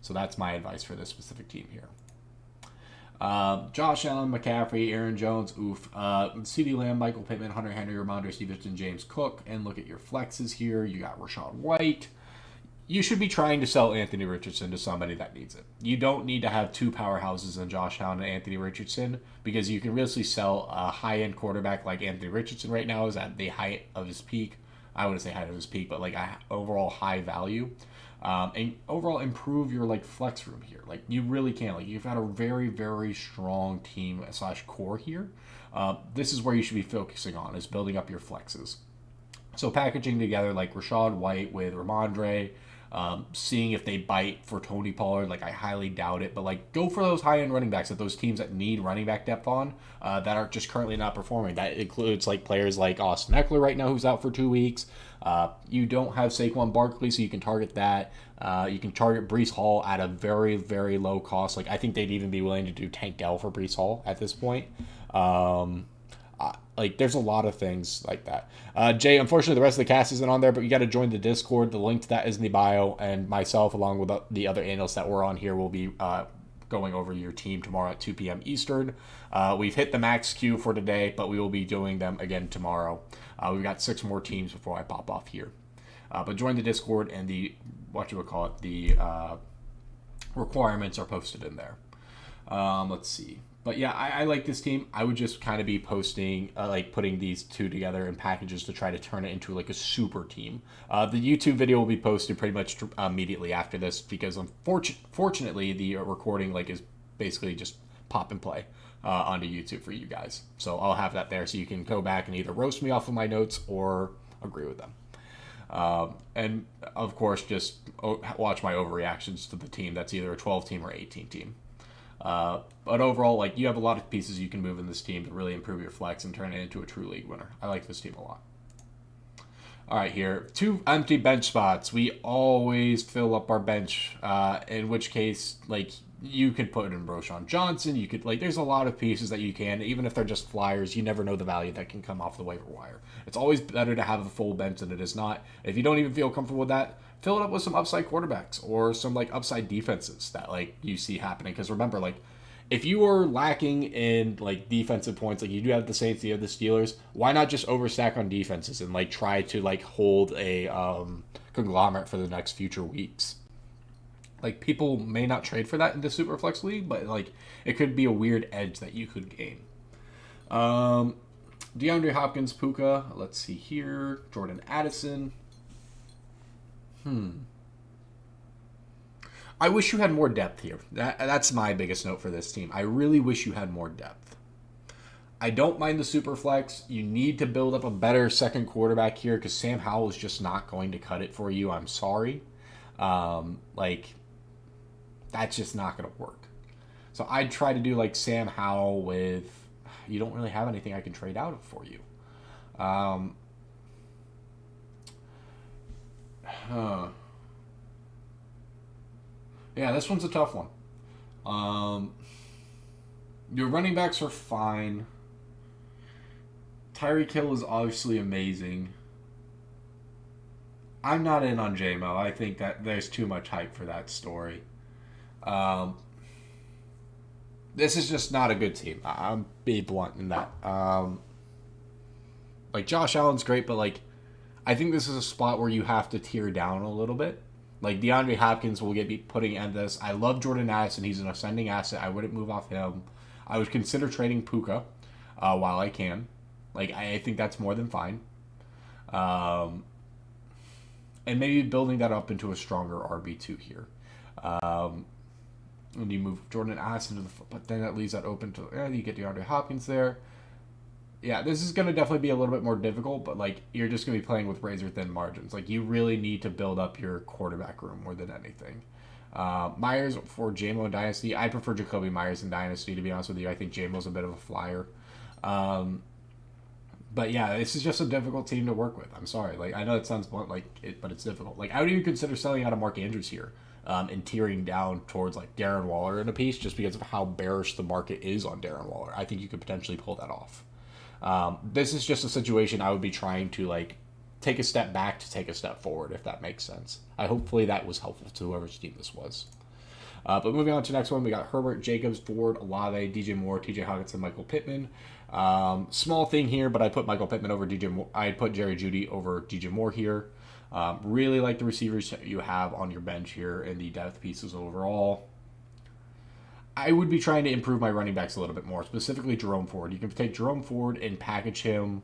So that's my advice for this specific team here. Josh Allen, McCaffrey, Aaron Jones, CeeDee Lamb, Michael Pittman, Hunter Henry, Ramondre Stevenson, James Cook. And look at your flexes here. You got Rachaad White. You should be trying to sell Anthony Richardson to somebody that needs it. You don't need to have two powerhouses in Josh Allen and Anthony Richardson because you can really sell a high-end quarterback like Anthony Richardson right now is at the height of his peak. I wouldn't say ahead of his peak, but like a overall high value. And overall improve your like flex room here. Like you really can. Like you've got a very very strong team slash core here. This is where you should be focusing on is building up your flexes. So packaging together like Rashad White with Ramondre, seeing if they bite for Tony Pollard. Like I highly doubt it, but like go for those high end running backs that those teams that need running back depth on that are just currently not performing. That includes like players like Austin Eckler right now who's out for 2 weeks. You don't have Saquon Barkley, so you can target that. You can target Breece Hall at a very very low cost. Like I think they'd even be willing to do Tank Dell for Breece Hall at this point. Like there's a lot of things like that. Jay, unfortunately, the rest of the cast isn't on there, but you got to join the Discord. The link to that is in the bio, and myself, along with the other analysts that were on here, will be going over your team tomorrow at 2 p.m. Eastern. We've hit the max queue for today, but we will be doing them again tomorrow. We've got 6 more teams before I pop off here. But join the Discord, and the requirements are posted in there. Let's see. But yeah, I like this team. I would just kind of be posting, like putting these two together in packages to try to turn it into like a super team. The YouTube video will be posted pretty much immediately after this because unfortunately the recording like is basically just pop and play onto YouTube for you guys. So I'll have that there so you can go back and either roast me off of my notes or agree with them. And of course, just watch my overreactions to the team. That's either a 12 team or 18 team. But overall, like you have a lot of pieces you can move in this team to really improve your flex and turn it into a true league winner. I like this team a lot. All right, here 2 empty bench spots. We always fill up our bench. In which case, like you could put in Roschon Johnson. You could like there's a lot of pieces that you can, even if they're just flyers. You never know the value that can come off the waiver wire. It's always better to have a full bench than it is not. If you don't even feel comfortable with that, fill it up with some upside quarterbacks or some like upside defenses that like you see happening. Because remember, like if you are lacking in like defensive points, like you do have the Saints, you have the Steelers, why not just overstack on defenses and like try to like hold a conglomerate for the next future weeks? Like people may not trade for that in the Superflex League, but like it could be a weird edge that you could gain. DeAndre Hopkins, Puka. Let's see here. Jordan Addison. I wish you had more depth here. That's my biggest note for this team. I really wish you had more depth. I don't mind the super flex. You need to build up a better second quarterback here because Sam Howell is just not going to cut it for you. I'm sorry. Like, that's just not going to work. So I'd try to do like Sam Howell with... You don't really have anything I can trade out of for you. Yeah, this one's a tough one. Your running backs are fine. Tyreek Hill is obviously amazing. I'm not in on J-Mo. I think that there's too much hype for that story. This is just not a good team. I'm being blunt in that. Like, Josh Allen's great, but, like, I think this is a spot where you have to tear down a little bit. Like, DeAndre Hopkins will be putting in this. I love Jordan Addison. He's an ascending asset. I wouldn't move off him. I would consider trading Puka while I can. Like, I think that's more than fine. And maybe building that up into a stronger RB2 here. When you move Jordan Addison to the... But then that leaves that open to... you get DeAndre Hopkins there. Yeah, this is going to definitely be a little bit more difficult, but, like, you're just going to be playing with razor-thin margins. Like, you really need to build up your quarterback room more than anything. Myers for J-Mo in Dynasty. I prefer Jacoby Myers in Dynasty, to be honest with you. I think J-Mo's a bit of a flyer. But, yeah, this is just a difficult team to work with. I'm sorry. Like, I know it sounds blunt, but it's difficult. Like, I would even consider selling out of Mark Andrews here and tearing down towards, like, Darren Waller in a piece just because of how bearish the market is on Darren Waller. I think you could potentially pull that off. This is just a situation I would be trying to like take a step back to take a step forward, if that makes sense. Hopefully that was helpful to whoever's team this was. But moving on to the next one, we got Herbert, Jacobs, Ford, Olave, DJ Moore, TJ Hawkinson, Michael Pittman. Small thing here, but I put Michael Pittman over DJ Moore. I put Jerry Jeudy over DJ Moore here. Really like the receivers you have on your bench here and the depth pieces overall. I would be trying to improve my running backs a little bit more, specifically Jerome Ford. You can take Jerome Ford and package him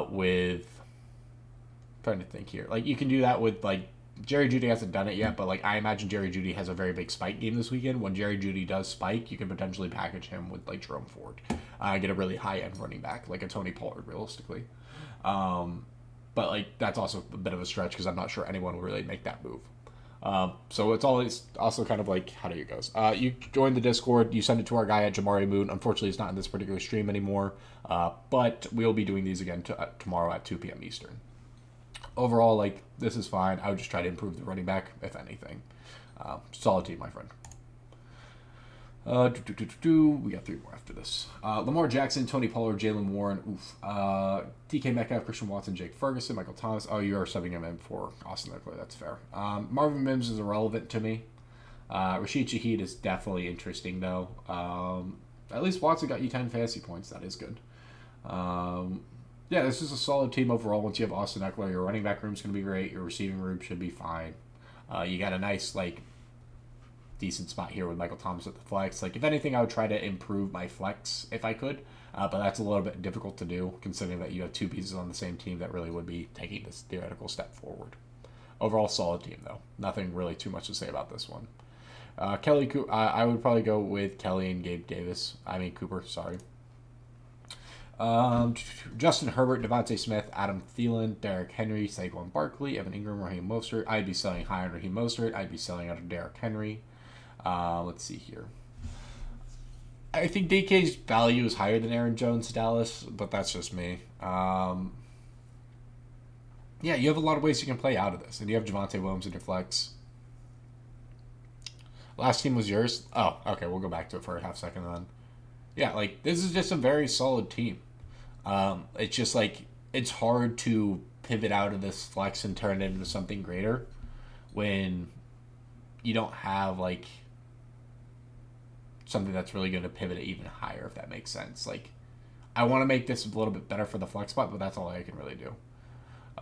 with trying to think here. Like, you can do that with, like, Jerry Jeudy hasn't done it yet, but, like, I imagine Jerry Jeudy has a very big spike game this weekend. When Jerry Jeudy does spike, you can potentially package him with, like, Jerome Ford. Get a really high-end running back, like a Tony Pollard, realistically. But, like, that's also a bit of a stretch because I'm not sure anyone will really make that move. So it's always also kind of like, how do you goes? You join the Discord, you send it to our guy at Jamari Moon. Unfortunately, it's not in this particular stream anymore, but we'll be doing these again tomorrow at 2 p.m. Eastern. Overall, like, this is fine. I would just try to improve the running back, if anything. Solid team, my friend. We got 3 more after this. Lamar Jackson, Tony Pollard, Jalen Warren, DK Metcalf, Christian Watson, Jake Ferguson, Michael Thomas. Oh, you are subbing him in for Austin Eckler. That's fair. Marvin Mims is irrelevant to me. Rashid Shaheed is definitely interesting, though. At least Watson got you 10 fantasy points. That is good. Yeah, this is a solid team overall. Once you have Austin Eckler, your running back room's going to be great. Your receiving room should be fine. You got a nice, like, decent spot here with Michael Thomas at the flex. Like, if anything, I would try to improve my flex if I could, but that's a little bit difficult to do considering that you have 2 pieces on the same team that really would be taking this theoretical step forward. Overall, solid team, though. Nothing really too much to say about this one. Kelly, I would probably go with Kelly and Cooper, sorry. Justin Herbert, Devontae Smith, Adam Thielen, Derrick Henry, Saquon Barkley, Evan Ingram, Raheem Mostert. I'd be selling high on Raheem Mostert. I'd be selling out of Derrick Henry. Let's see here. I think DK's value is higher than Aaron Jones to Dallas, but that's just me. Yeah, you have a lot of ways you can play out of this, and you have Javonte Williams in your flex. Last team was yours? Oh, okay, we'll go back to it for a half second then. Yeah, like, this is just a very solid team. It's just, like, it's hard to pivot out of this flex and turn it into something greater when you don't have, like, something that's really going to pivot it even higher, if that makes sense. Like, I want to make this a little bit better for the flex spot, but that's all I can really do.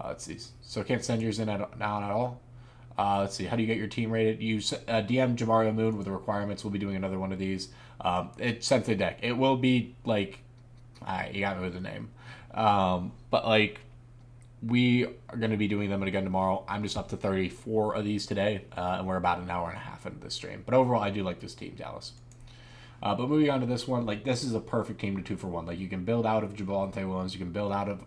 Let's see. So can't send yours in now at all. Let's see. How do you get your team rated? You DM Jamario Moon with the requirements. We'll be doing another one of these. It's sent to the deck. It will be like, you got me with the name. But like, we are going to be doing them again tomorrow. I'm just up to 34 of these today, and we're about an hour and a half into this stream. But overall, I do like this team, Dallas. But moving on to this one, like, this is a perfect team to 2-for-1. Like, you can build out of Javonte Williams, you can build out of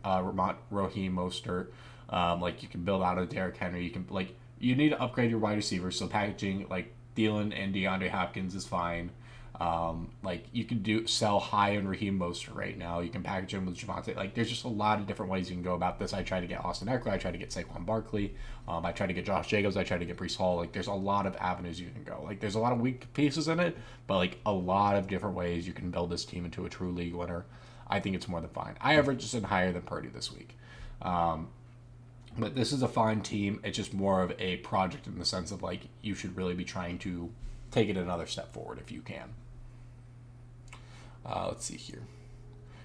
Raheem Mostert, like, you can build out of Derrick Henry. You can, like, you need to upgrade your wide receivers, so packaging like Thielen and DeAndre Hopkins is fine. Like, you can sell high on Raheem Mostert right now. You can package him with Javonte. Like, there's just a lot of different ways you can go about this. I try to get Austin Eckler. I try to get Saquon Barkley. I try to get Josh Jacobs. I try to get Breece Hall. Like, there's a lot of avenues you can go. Like, there's a lot of weak pieces in it, but like a lot of different ways you can build this team into a true league winner. I think it's more than fine. I averaged just in higher than Purdy this week. But this is a fine team. It's just more of a project in the sense of, like, you should really be trying to take it another step forward if you can. Let's see here.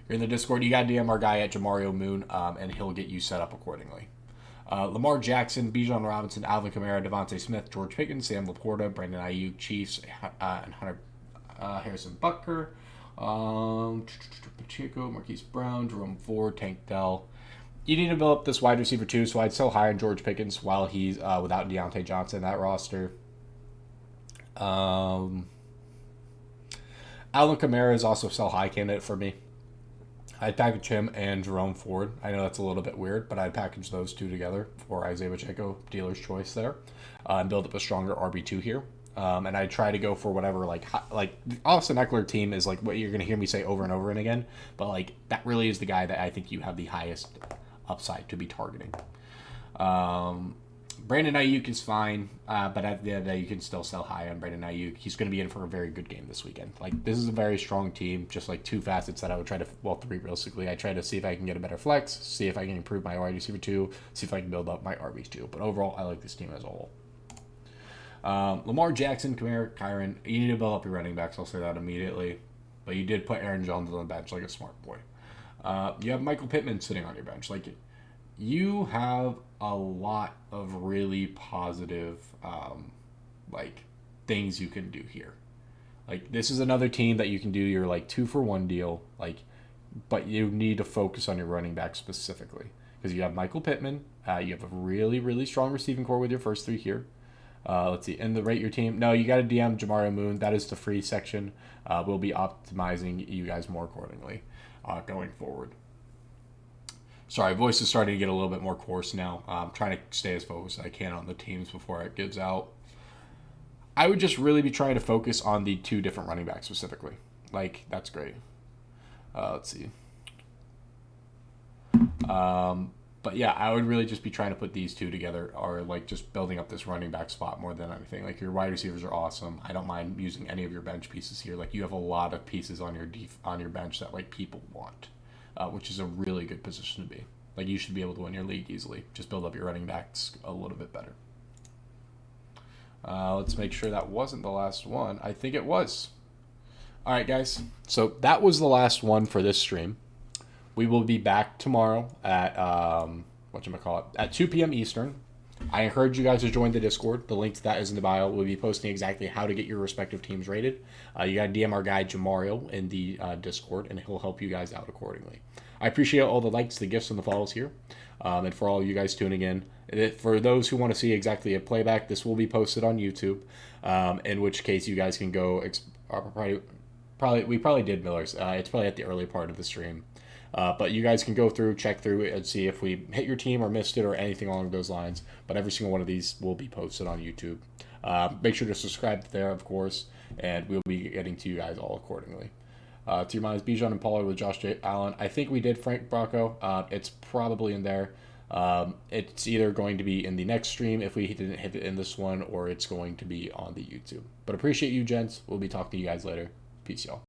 You're in the Discord. You got to DM our guy at Jamario Moon, and he'll get you set up accordingly. Lamar Jackson, Bijan Robinson, Alvin Kamara, Devontae Smith, George Pickens, Sam Laporta, Brandon Ayuk, Chiefs, and Hunter Harrison Butker, Pacheco, Marquise Brown, Jerome Ford, Tank Dell. You need to build up this wide receiver too, so I'd sell high on George Pickens while he's without Deontay Johnson in that roster. Alvin Kamara is also a sell high candidate for me. I'd package him and Jerome Ford. I know that's a little bit weird, but I'd package those two together for Isaiah Pacheco, dealer's choice there, and build up a stronger RB2 here. And I try to go for whatever, like the Austin Eckler team is like what you're going to hear me say over and over and again, but like that really is the guy that I think you have the highest upside to be targeting. Brandon Ayuk is fine, but at the end of the day, you can still sell high on Brandon Ayuk. He's going to be in for a very good game this weekend. Like, this is a very strong team, just like 2 facets that I would try to, well, 3 realistically. I try to see if I can get a better flex, see if I can improve my wide receiver 2, see if I can build up my RBs 2. But overall, I like this team as a whole. Lamar Jackson, Kamara, Kyron, you need to build up your running backs. I'll say that immediately. But you did put Aaron Jones on the bench like a smart boy. You have Michael Pittman sitting on your bench. Like, you have a lot of really positive, like, things you can do here. Like, this is another team that you can do your, 2-for-1 deal, but you need to focus on your running back specifically. because you have Michael Pittman. You have a really, really strong receiving core with your first three here. Let's see. And the rate your team. No, you got to DM Jamario Moon. That is the free section. We'll be optimizing you guys more accordingly going forward. Sorry, voice is starting to get a little bit more coarse now. I'm trying to stay as focused as I can on the teams before it gives out. I would just really be trying to focus on the two different running backs specifically. Like, that's great. Let's see. But yeah, I would really just be trying to put these two together, or like just building up this running back spot more than anything. Like, your wide receivers are awesome. I don't mind using any of your bench pieces here. Like, you have a lot of pieces on your bench that like people want, which is a really good position to be. Like, you should be able to win your league easily. Just build up your running backs a little bit better. Let's make sure that wasn't the last one. I think it was. All right, guys. So that was the last one for this stream. We will be back tomorrow at at 2 p.m. Eastern. I encourage you guys to join the Discord. The link to that is in the bio. We'll be posting exactly how to get your respective teams rated. You got to DM our guy Jamario in the Discord, and he'll help you guys out accordingly. I appreciate all the likes, the gifts, and the follows here, and for all you guys tuning in. For those who want to see exactly a playback, this will be posted on YouTube, in which case you guys can go. We probably did Miller's. It's probably at the early part of the stream. But you guys can go through, check through it, and see if we hit your team or missed it or anything along those lines. But every single one of these will be posted on YouTube. Make sure to subscribe there, of course, and we'll be getting to you guys all accordingly. To your minds, Bijan and Pollard with Josh J. Allen. I think we did Frank Bracco. It's probably in there. It's either going to be in the next stream if we didn't hit it in this one, or it's going to be on the YouTube. But appreciate you, gents. We'll be talking to you guys later. Peace, y'all.